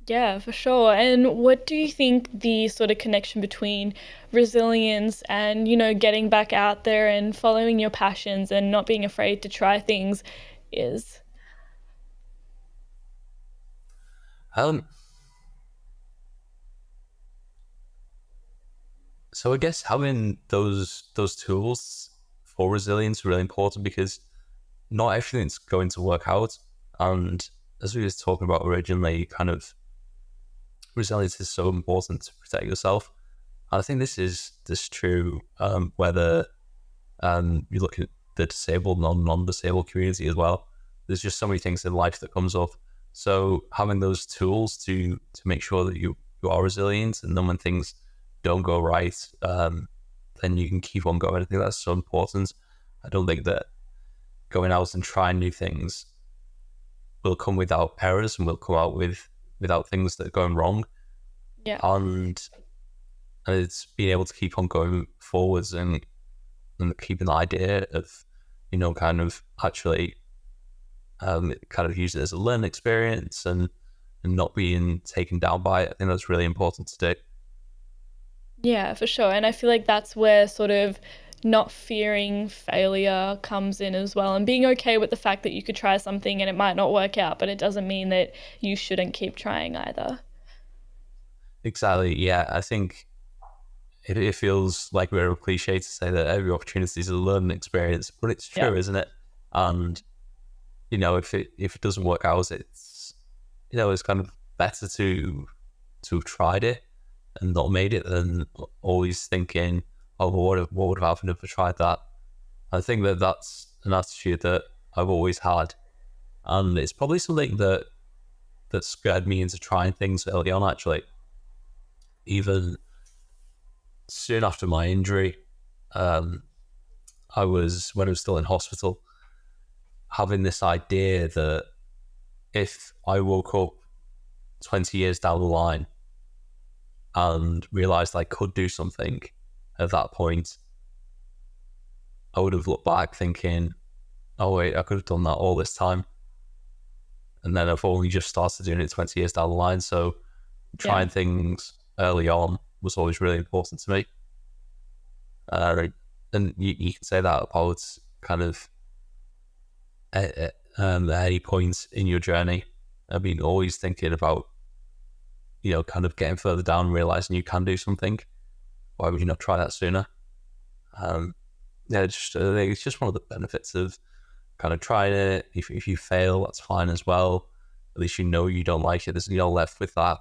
Yeah, for sure. And what do you think the sort of connection between resilience and, getting back out there and following your passions and not being afraid to try things is? Um, so I guess having those tools for resilience is really important, because not everything's going to work out. And as we were talking about originally, kind of resilience is so important to protect yourself. And I think this is true whether You look at the disabled, non-disabled community as well. There's just so many things in life that comes up. So having those tools to make sure that you are resilient, and then when things don't go right, then you can keep on going. I think that's so important. I don't think that going out and trying new things will come without errors and will come out without things that are going wrong. Yeah. And it's being able to keep on going forwards and keeping the idea of, kind of actually kind of use it as a learning experience and not being taken down by it. I think that's really important to do. Yeah, for sure. And I feel like that's where sort of not fearing failure comes in as well, and being okay with the fact that you could try something and it might not work out, but it doesn't mean that you shouldn't keep trying either. Exactly. Yeah, I think it feels like we're a cliche to say that every opportunity is a learning experience, but it's Yeah. true, isn't it? And if it doesn't work out, it's kind of better to have tried it and not made it than always thinking, oh, well, what would have happened if I tried that? I think that that's an attitude that I've always had, and it's probably something that scared me into trying things early on. Actually, even soon after my injury, um, when I was still in hospital, having this idea that if I woke up 20 years down the line and realized I could do something at that point, I would have looked back thinking, oh wait, I could have done that all this time. And then I've only just started doing it 20 years down the line. So Yeah. trying things early on was always really important to me. And you can say that about kind of at any point in your journey. I mean, always thinking about, kind of getting further down, realizing you can do something. Why would you not try that sooner? Yeah, I think it's just one of the benefits of kind of trying it. If you fail, that's fine as well. At least you don't like it. You're not left with that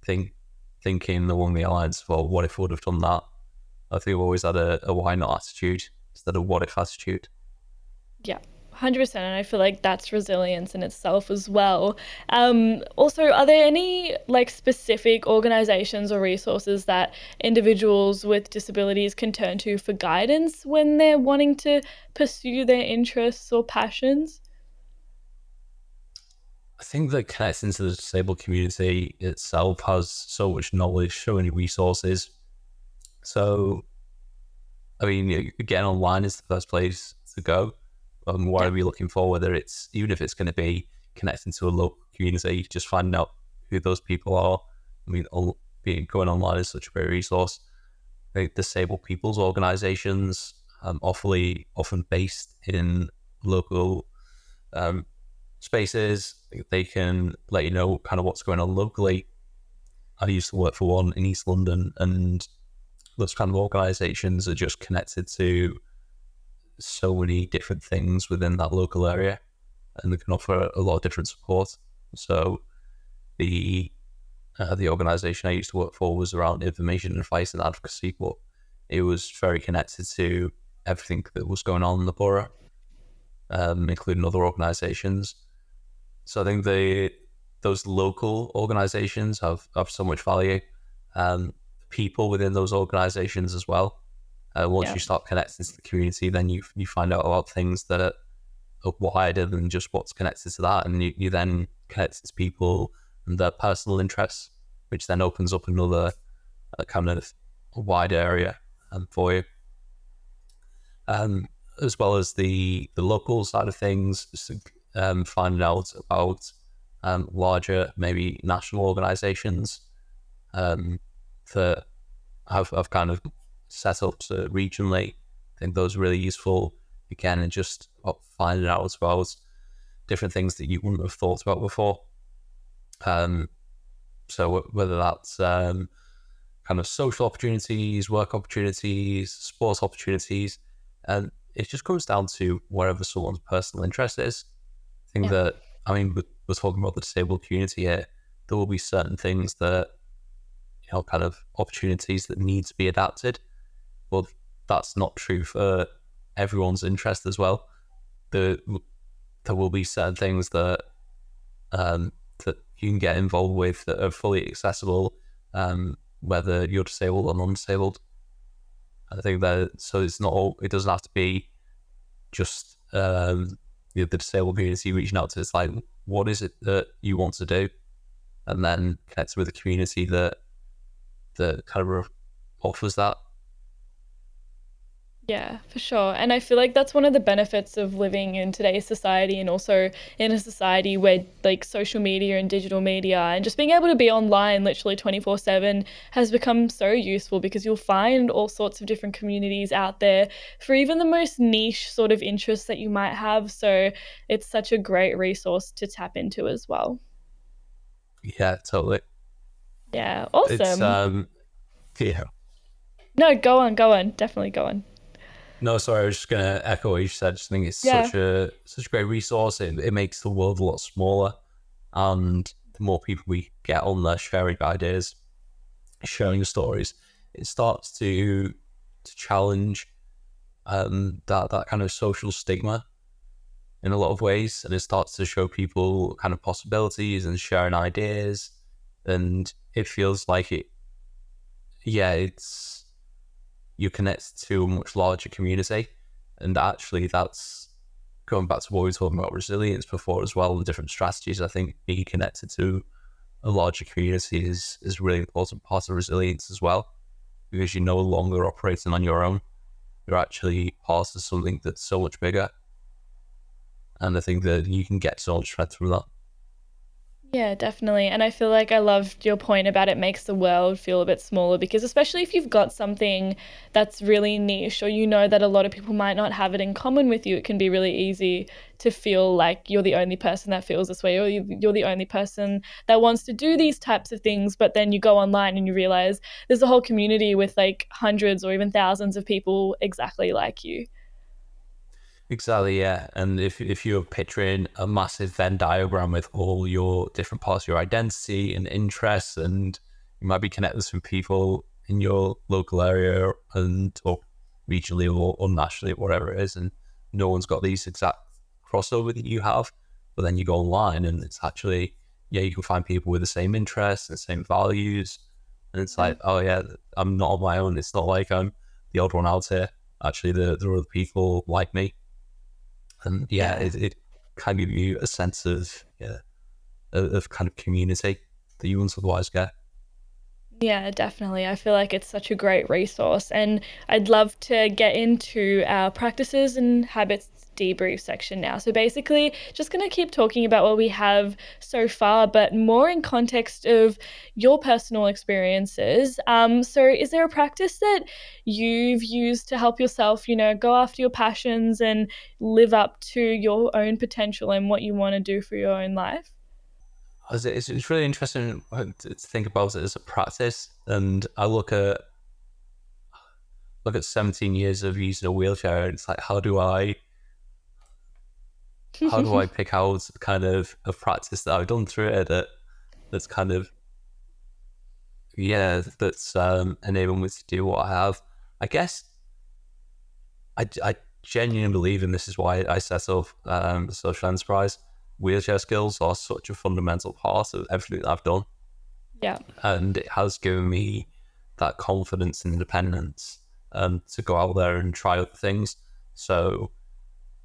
thinking along the lines, well, what if I would have done that? I think I've always had a why not attitude instead of what if attitude. Yeah, 100%. And I feel like that's resilience in itself as well. Also, are there any like specific organizations or resources that individuals with disabilities can turn to for guidance when they're wanting to pursue their interests or passions? I think that connecting to the disabled community itself has so much knowledge, so many resources. So, I mean, getting online is the first place to go. What Yeah, are we looking for? Whether it's, even if it's going to be connecting to a local community, just finding out who those people are. I mean, going online is such a great resource. Like disabled people's organizations, often based in local um, spaces. They can let you know kind of what's going on locally. I used to work for one in East London, and those kind of organizations are just connected to so many different things within that local area, and they can offer a lot of different support. So the organization I used to work for was around information advice and advocacy, but it was very connected to everything that was going on in the borough, including other organizations. So I think those local organizations have so much value. People within those organizations as well. Once yeah, you start connecting to the community, then you find out about things that are wider than just what's connected to that, and you then connect to people and their personal interests, which then opens up another kind of wide area for you. As well as the local side of things, finding out about larger, maybe national organizations that have kind of set up regionally. I think those are really useful, again, and just finding out about different things that you wouldn't have thought about before. So whether that's kind of social opportunities, work opportunities, sports opportunities, and it just comes down to wherever someone's personal interest is. I think yeah, that, I mean, we're talking about the disabled community here. There will be certain things that, kind of opportunities that need to be adapted. But that's not true for everyone's interest as well. There will be certain things that that you can get involved with that are fully accessible, whether you're disabled or non-disabled. I think that so it's not all. It doesn't have to be just the disabled community reaching out to. It's like, what is it that you want to do, and then connect with a community that kind of offers that. Yeah, for sure. And I feel like that's one of the benefits of living in today's society, and also in a society where like social media and digital media and just being able to be online literally 24/7 has become so useful, because you'll find all sorts of different communities out there for even the most niche sort of interests that you might have. So it's such a great resource to tap into as well. Yeah, totally. Yeah, It's awesome. yeah. No, go on, definitely go on. No, sorry, I was just gonna echo what you said. I just think it's Yeah. such a great resource. It makes the world a lot smaller, and the more people we get on there sharing ideas, sharing stories, it starts to challenge that kind of social stigma in a lot of ways, and it starts to show people kind of possibilities and sharing ideas, and it feels like it's you connect to a much larger community, and actually that's going back to what we were talking about resilience before as well, the different strategies. I think being connected to a larger community is a really important part of resilience as well, because you're no longer operating on your own. You're actually part of something that's so much bigger, and I think that you can get so much strength from that. Yeah, definitely. And I feel like I loved your point about it makes the world feel a bit smaller, because especially if you've got something that's really niche, or you know that a lot of people might not have it in common with you, it can be really easy to feel like you're the only person that feels this way, or you're the only person that wants to do these types of things. But then you go online and you realize there's a whole community with like hundreds or even thousands of people exactly like you. Exactly, yeah. And if you're picturing a massive Venn diagram with all your different parts of your identity and interests, and you might be connected with some people in your local area and or regionally or nationally, whatever it is, and no one's got these exact crossover that you have. But then you go online and it's actually, yeah, you can find people with the same interests and the same values. And it's Yeah. like, oh yeah, I'm not on my own. It's not like I'm the odd one out here. Actually, there are other people like me, and yeah, Yeah. it can give you a sense of of kind of community that you wouldn't otherwise get. Yeah, definitely. I feel like it's such a great resource. And I'd love to get into our practices and habits debrief section now. So basically, just going to keep talking about what we have so far, but more in context of your personal experiences. So is there a practice that you've used to help yourself, go after your passions and live up to your own potential and what you want to do for your own life? It's really interesting to think about it as a practice, and I look at 17 years of using a wheelchair, and it's like, how do I pick out kind of a practice that I've done through it that's kind of that's enabling me to do what I have. I guess I genuinely believe, and this is why I set up the social enterprise. Wheelchair skills are such a fundamental part of everything that I've done, Yeah. and it has given me that confidence and independence to go out there and try other things. So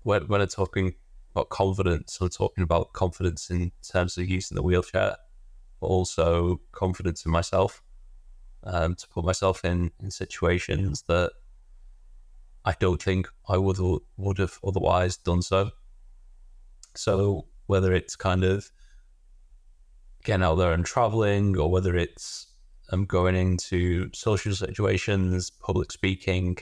when I'm talking about confidence, I'm talking about confidence in terms of using the wheelchair, but also confidence in myself, to put myself in situations that I don't think I would have otherwise done so. So whether it's kind of getting out there and traveling, or whether it's going into social situations, public speaking,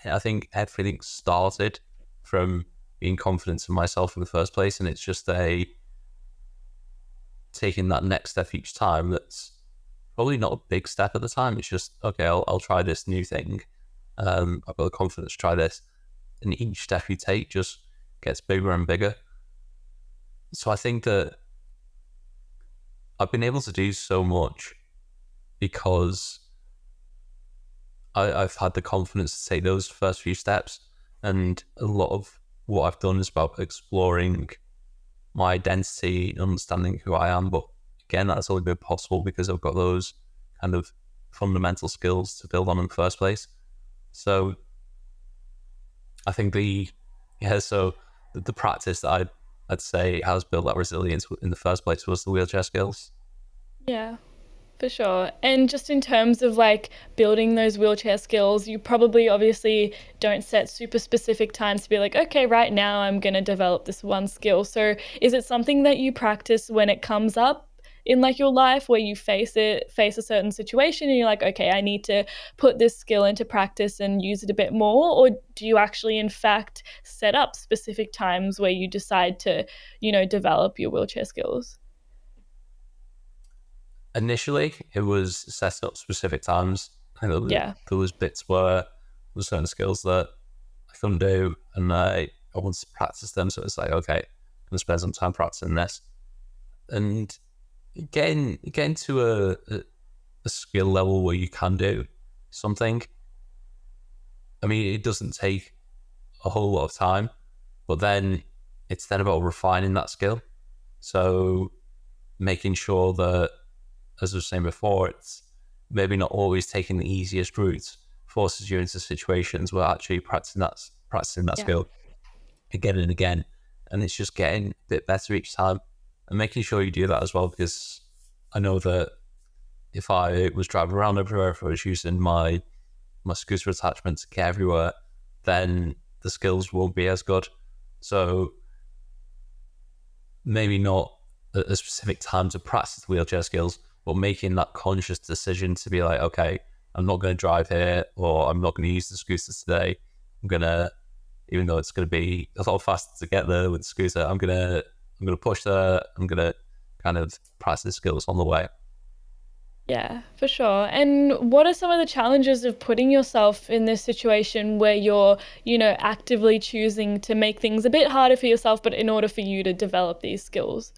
I think everything started from being confident in myself in the first place, and it's just a taking that next step each time. That's probably not a big step at the time. It's just okay. I'll try this new thing. I've got the confidence to try this, and each step you take just gets bigger and bigger. So I think that I've been able to do so much because I've had the confidence to take those first few steps, And a lot of what I've done is about exploring my identity, understanding who I am. But again, that's only been possible because I've got those kind of fundamental skills to build on in the first place. So I think the practice that I'd say has built that resilience in the first place was the wheelchair skills. Yeah. For sure. And just in terms of like building those wheelchair skills, you probably obviously don't set super specific times to be like, okay, right now I'm going to develop this one skill. So is it something that you practice when it comes up in like your life where you face a certain situation and you're like, okay, I need to put this skill into practice and use it a bit more? Or do you actually in fact set up specific times where you decide to, develop your wheelchair skills? Initially, it was set up specific times. I know that Yeah. there was bits where there were certain skills that I couldn't do, and I wanted to practice them. So it's like, okay, I'm gonna spend some time practicing this, and getting to a skill level where you can do something. I mean, it doesn't take a whole lot of time, but then it's then about refining that skill. So making sure that, as I was saying before, it's maybe not always taking the easiest route forces you into situations where actually practicing that Yeah. skill again and again, and it's just getting a bit better each time, and making sure you do that as well. Because I know that if I was driving around everywhere, if I was using my scooter attachment to get everywhere, then the skills won't be as good. So maybe not a specific time to practice wheelchair skills, but making that conscious decision to be like, okay, I'm not going to drive here, or I'm not going to use the scooter today. I'm gonna, even though it's going to be a lot faster to get there with the scooter, I'm gonna push there. I'm gonna kind of practice skills on the way. Yeah, for sure. And what are some of the challenges of putting yourself in this situation where you're, actively choosing to make things a bit harder for yourself, but in order for you to develop these skills?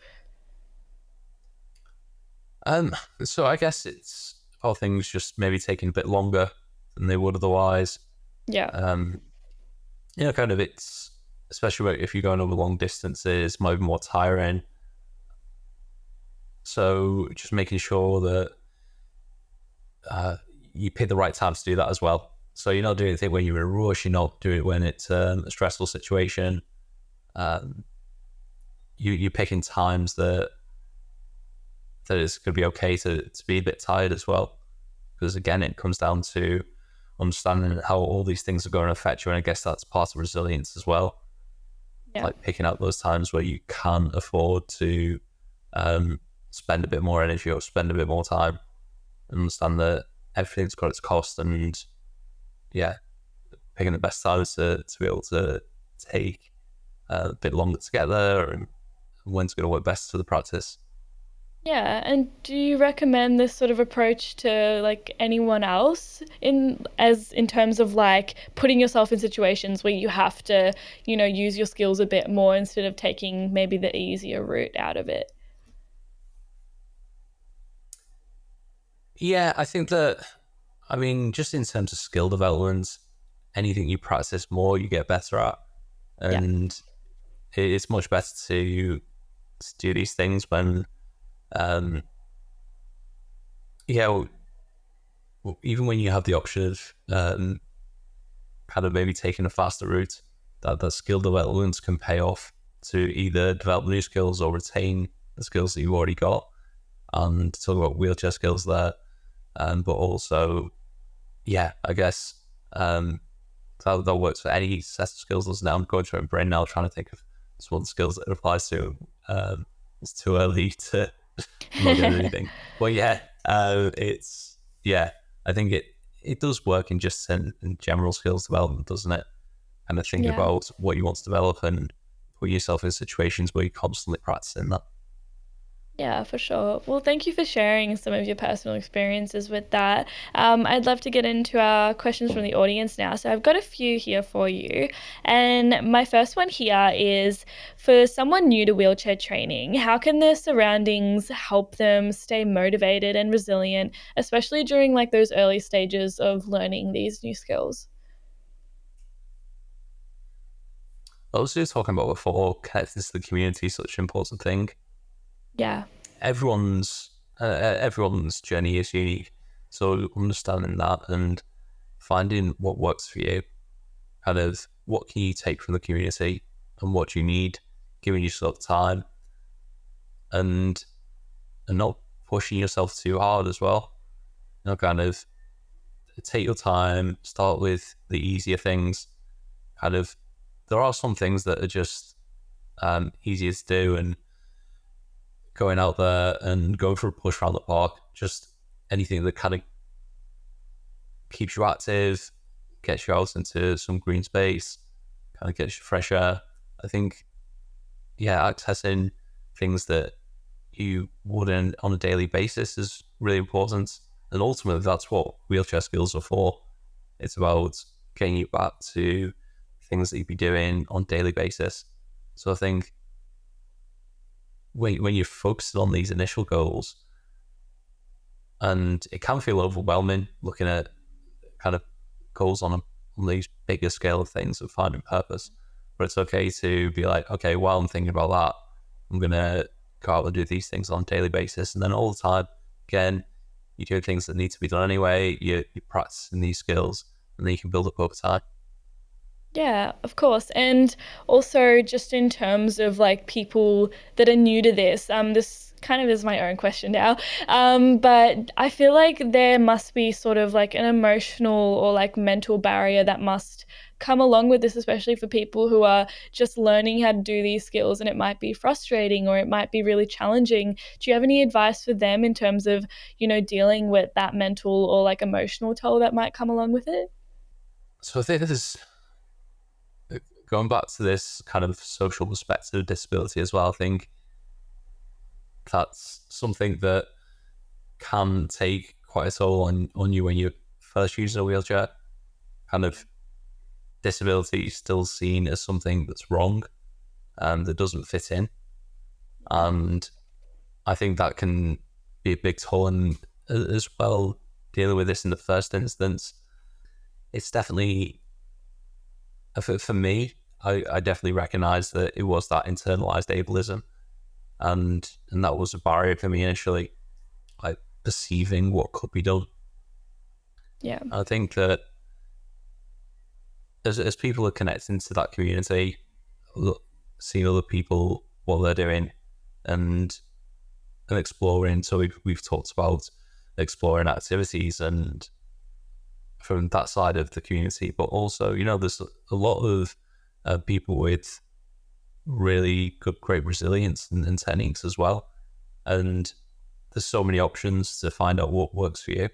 Um, so I guess it's all things just maybe taking a bit longer than they would otherwise. Yeah, Um, kind of it's especially if you're going over long distances, might be more tiring. So just making sure that uh, you pick the right time to do that as well. So you're not doing anything when you're in a rush. You're not doing it when it's a stressful situation. Um, you're picking times that it's going to be okay to be a bit tired as well. Because again, it comes down to understanding how all these things are going to affect you. And I guess that's part of resilience as well. yeah, Like picking out those times where you can afford to spend a bit more energy or spend a bit more time, and understand that everything's got its cost. And yeah, picking the best times to be able to take a bit longer to get there, and when's going to work best for the practice. yeah. And do you recommend this sort of approach to like anyone else in terms of like putting yourself in situations where you have to, use your skills a bit more instead of taking maybe the easier route out of it? Yeah, I think that, I mean, just in terms of skill development, anything you practice more, you get better at. Yeah, And it's much better to do these things when, um, yeah, even when you have the option of kind of maybe taking a faster route, that skill development can pay off to either develop new skills or retain the skills that you've already got. And talk about wheelchair skills there, but also, yeah, I guess that works for any set of skills. Now I'm going through my brain now trying to think of some of the skills that it applies to. It's too early to log in anything, but yeah, it's yeah. I think it does work in just in general skills development, doesn't it? And I think yeah. about what you want to develop and put yourself in situations where you're constantly practicing that. Yeah, for sure. Well, thank you for sharing some of your personal experiences with that. I'd love to get into our questions from the audience now. So I've got a few here for you. And my first one here is for someone new to wheelchair training, how can their surroundings help them stay motivated and resilient, especially during like those early stages of learning these new skills? also talking about before, connecting to the community is such an important thing. Yeah. Everyone's journey is unique, so understanding that and finding what works for you, kind of what can you take from the community and what do you need, giving yourself time and not pushing yourself too hard as well. Kind of take your time, start with the easier things. Kind of, there are some things that are just easier to do, and going out there and going for a push around the park, just anything that kind of keeps you active, gets you out into some green space, kind of gets you fresh air. I think, yeah, accessing things that you wouldn't on a daily basis is really important. And ultimately, that's what wheelchair skills are for. It's about getting you back to things that you'd be doing on a daily basis. So I think when you're focused on these initial goals, and it can feel overwhelming looking at kind of goals on these bigger scale of things of finding purpose. But it's okay to be like, okay, while I'm thinking about that, I'm going to go out and do these things on a daily basis. And then all the time, again, you're doing things that need to be done anyway. You're practicing these skills, and then you can build up over time. Yeah, of course. And also just in terms of like people that are new to this kind of is my own question now. But I feel like there must be sort of like an emotional or like mental barrier that must come along with this, especially for people who are just learning how to do these skills, and it might be frustrating or it might be really challenging. Do you have any advice for them in terms of, dealing with that mental or like emotional toll that might come along with it? So I think this is going back to this kind of social perspective of disability as well. I think that's something that can take quite a toll on you when you're first using a wheelchair. Kind of disability is still seen as something that's wrong and that doesn't fit in. And I think that can be a big toll. And as well, dealing with this in the first instance, it's definitely, for me, I definitely recognize that it was that internalized ableism. And that was a barrier for me initially, like perceiving what could be done. Yeah. I think that as people are connecting to that community, seeing other people, what they're doing, and exploring. So we've talked about exploring activities and from that side of the community, but also, there's a lot of people with really great resilience and techniques as well. And there's so many options to find out what works for you.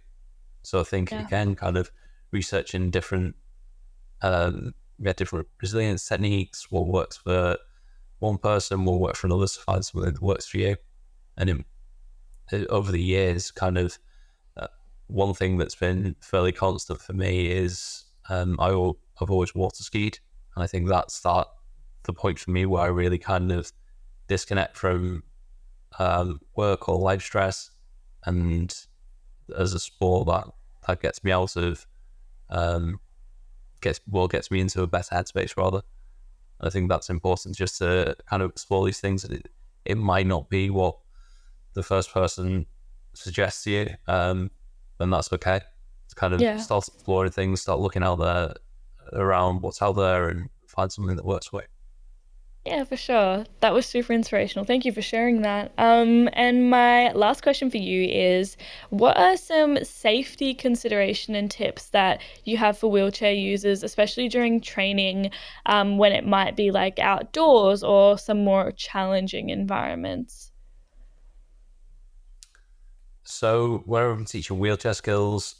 So I think, Yeah. again, kind of researching different different resilience techniques, what works for one person will work for another, to find something that works for you. And over the years, kind of one thing that's been fairly constant for me is I've always water skied, and I think that's the point for me where I really kind of disconnect from work or life stress, and as a sport that gets me out of gets me into a better headspace rather. I think that's important, just to kind of explore these things. It might not be what the first person suggests to you, and that's okay. To kind of Yeah. start exploring things, start looking out there around what's out there, and find something that works for you. Yeah, for sure. That was super inspirational. Thank you for sharing that. And my last question for you is, what are some safety consideration and tips that you have for wheelchair users, especially during training, when it might be like outdoors or some more challenging environments? So wherever I'm teaching wheelchair skills,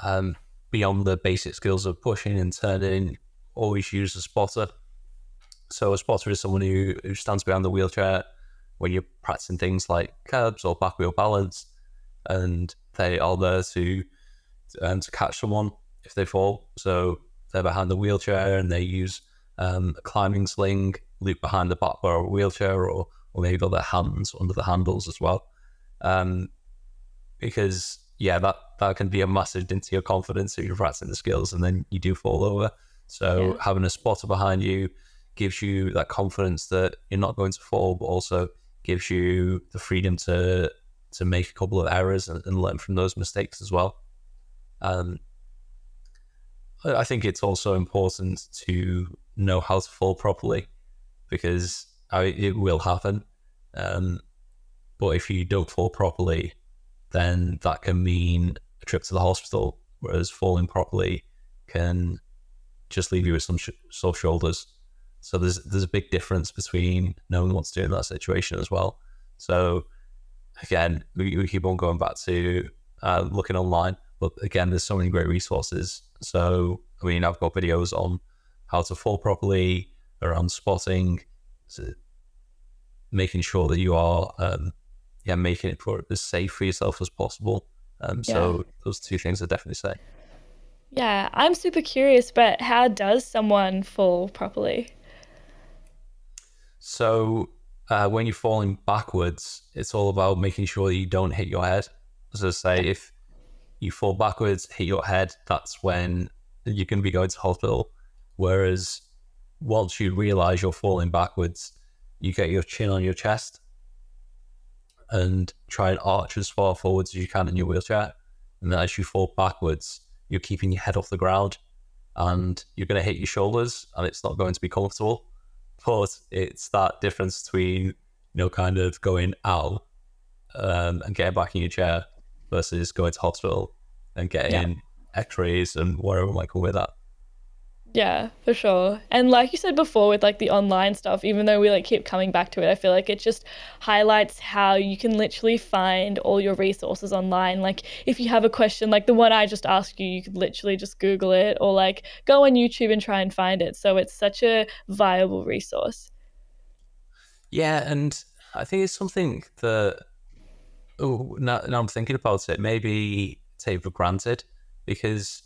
um, beyond the basic skills of pushing and turning, always use a spotter. So a spotter is someone who stands behind the wheelchair when you're practicing things like curbs or back wheel balance, and they are there to catch someone if they fall. So they're behind the wheelchair and they use a climbing sling loop behind the back bar of a wheelchair, or maybe got their hands under the handles as well. Um, because that can be a massive dent to your confidence if you're practicing the skills and then you do fall over. So Yeah. having a spotter behind you gives you that confidence that you're not going to fall, but also gives you the freedom to make a couple of errors and learn from those mistakes as well. I think it's also important to know how to fall properly, because it will happen. But if you don't fall properly, then that can mean a trip to the hospital, whereas falling properly can just leave you with some sore shoulders. So there's a big difference between knowing what to do in that situation as well. So again, we keep on going back to looking online, but again, there's so many great resources. So I mean, I've got videos on how to fall properly, around spotting, so making sure that you are making it as safe for yourself as possible. So those two things I definitely say. Yeah, I'm super curious, but how does someone fall properly? So when you're falling backwards, it's all about making sure that you don't hit your head. As I say, if you fall backwards, hit your head, that's when you're going to be going to hospital. Whereas once you realize you're falling backwards, you get your chin on your chest and try and arch as far forwards as you can in your wheelchair. And then as you fall backwards, you're keeping your head off the ground, and you're going to hit your shoulders, and it's not going to be comfortable. But it's that difference between, kind of going out and getting back in your chair versus going to hospital and getting x-rays and whatever might come with that. Yeah, for sure. And like you said before with like the online stuff, even though we like keep coming back to it, I feel like it just highlights how you can literally find all your resources online. Like if you have a question like the one I just asked you, you could literally just Google it or like go on YouTube and try and find it. So it's such a viable resource. Yeah, and I think it's something that, now I'm thinking about it, maybe take for granted, because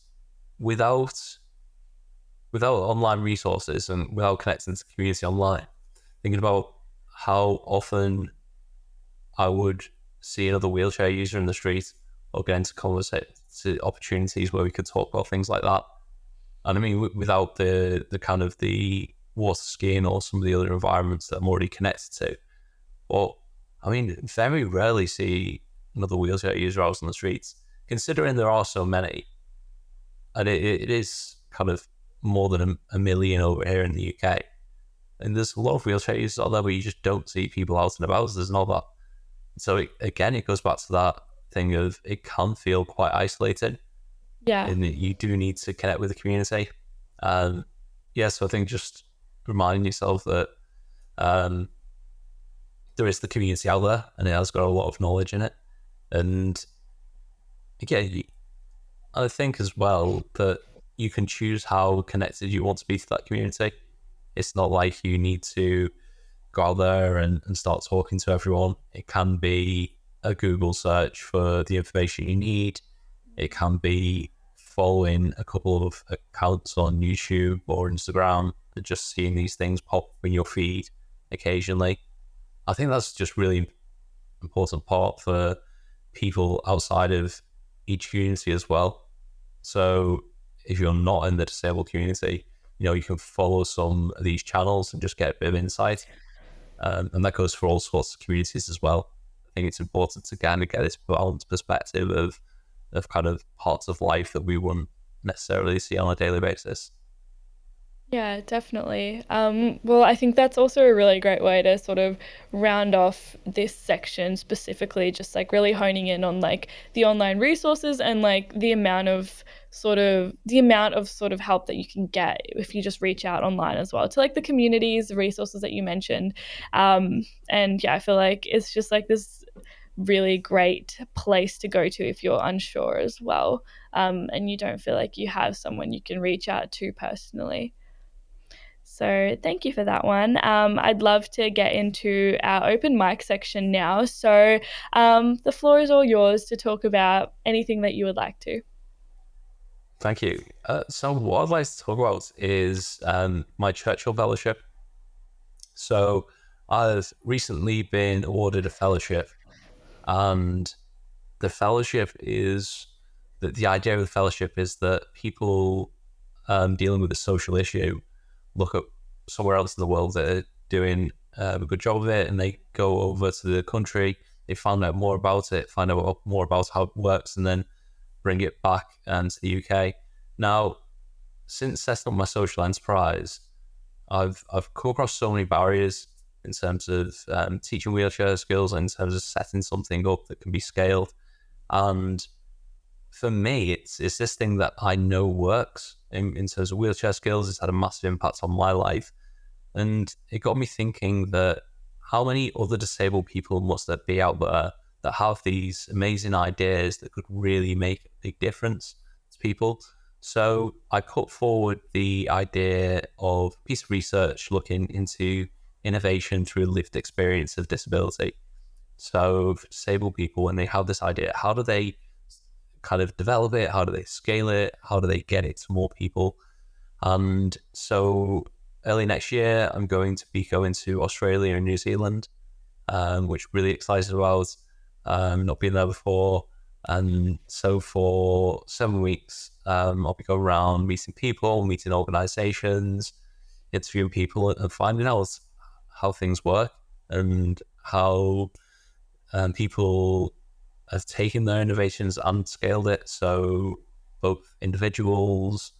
without online resources and without connecting to the community online, thinking about how often I would see another wheelchair user in the street or get into to opportunities where we could talk about things like that. And I mean, without the kind of the water skiing or some of the other environments that I'm already connected to. But I mean, very rarely see another wheelchair user out on the streets, considering there are so many. And it is kind of more than a million over here in the UK. And there's a lot of wheelchair users out there where you just don't see people out and about. So there's not that. So it goes back to that thing of it can feel quite isolated. Yeah. And you do need to connect with the community. So I think just reminding yourself that there is the community out there and it has got a lot of knowledge in it. And again, I think as well that you can choose how connected you want to be to that community. It's not like you need to go out there and start talking to everyone. It can be a Google search for the information you need. It can be following a couple of accounts on YouTube or Instagram and just seeing these things pop up in your feed occasionally. I think that's just really important part for people outside of each community as well. So if you're not in the disabled community, you can follow some of these channels and just get a bit of insight. And that goes for all sorts of communities as well. I think it's important to kind of get this balanced perspective of kind of parts of life that we wouldn't necessarily see on a daily basis. Yeah, definitely. Well, I think that's also a really great way to sort of round off this section specifically, just like really honing in on like the online resources and like the amount of sort of help that you can get if you just reach out online as well to like the communities, the resources that you mentioned. And yeah, I feel like it's just like this really great place to go to if you're unsure as well. And you don't feel like you have someone you can reach out to personally. So thank you for that one. I'd love to get into our open mic section now. So the floor is all yours to talk about anything that you would like to. Thank you. So what I'd like to talk about is my Churchill Fellowship. So I've recently been awarded a fellowship, and the fellowship is that the idea of the fellowship is that people dealing with a social issue look at somewhere else in the world that are doing a good job of it, and they go over to the country, they find out more about it, find out more about how it works, and then bring it back to the UK. Now, since setting up my social enterprise, I've come across so many barriers in terms of teaching wheelchair skills, and in terms of setting something up that can be scaled. And for me, it's this thing that I know works in terms of wheelchair skills. It's had a massive impact on my life. And it got me thinking that how many other disabled people must there be out there that have these amazing ideas that could really make a big difference to people? So I put forward the idea of a piece of research looking into innovation through lived experience of disability. So for disabled people, when they have this idea, how do they kind of develop it? How do they scale it? How do they get it to more people? And so early next year, I'm going to be going to Australia and New Zealand, which I'm really excited about. Not been there before. And so for 7 weeks, I'll be going around meeting people, meeting organizations, interviewing people, and finding out how things work and how people have taken their innovations and scaled it. So both individuals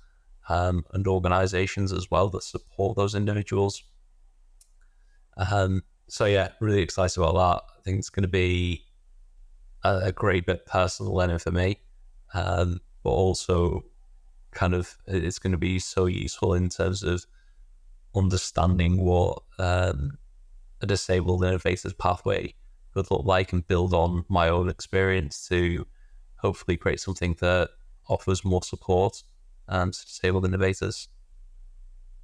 and organizations as well that support those individuals. So yeah, really excited about that. I think it's going to be a great bit of personal learning for me, but also kind of it's going to be so useful in terms of understanding what a disabled innovator's pathway could look like, and build on my own experience to hopefully create something that offers more support to disabled innovators.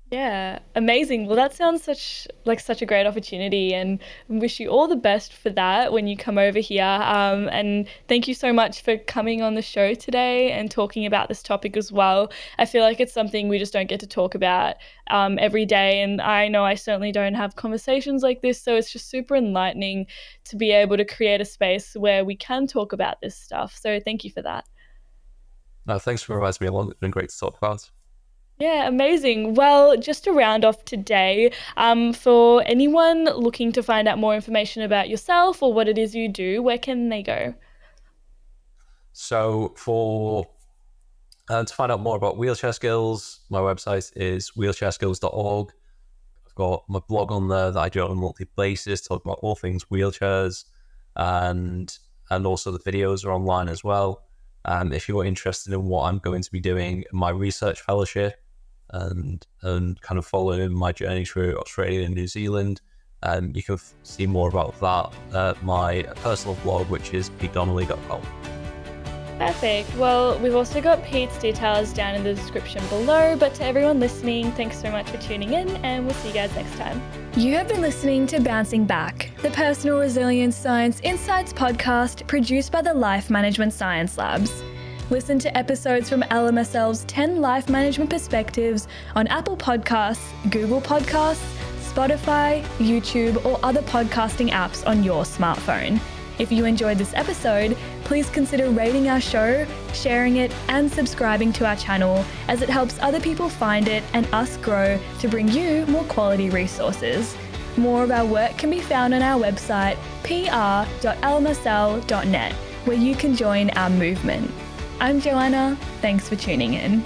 Yeah, amazing. Well, that sounds such a great opportunity, and wish you all the best for that when you come over here. And thank you so much for coming on the show today and talking about this topic as well. I feel like it's something we just don't get to talk about every day, and I know I certainly don't have conversations like this, so it's just super enlightening to be able to create a space where we can talk about this stuff. So thank you for that. Thanks for inviting me along. It's been great to talk about. Yeah, amazing. Well, just to round off today, for anyone looking to find out more information about yourself or what it is you do, where can they go? So for to find out more about wheelchair skills, my website is wheelchairskills.org. I've got my blog on there that I do on a monthly basis, talk about all things wheelchairs, and also the videos are online as well. If you're interested in what I'm going to be doing in my research fellowship and kind of following my journey through Australia and New Zealand, you can see more about that at my personal blog, which is petedonnelly.com. Perfect. Well, we've also got Pete's details down in the description below, but to everyone listening, thanks so much for tuning in, and we'll see you guys next time. You have been listening to Bouncing Back, the Personal Resilience Science Insights podcast produced by the Life Management Science Labs. Listen to episodes from LMSL's 10 Life Management Perspectives on Apple Podcasts, Google Podcasts, Spotify, YouTube, or other podcasting apps on your smartphone. If you enjoyed this episode, please consider rating our show, sharing it, and subscribing to our channel, as it helps other people find it and us grow to bring you more quality resources. More of our work can be found on our website, pr.lmsl.net, where you can join our movement. I'm Joanna. Thanks for tuning in.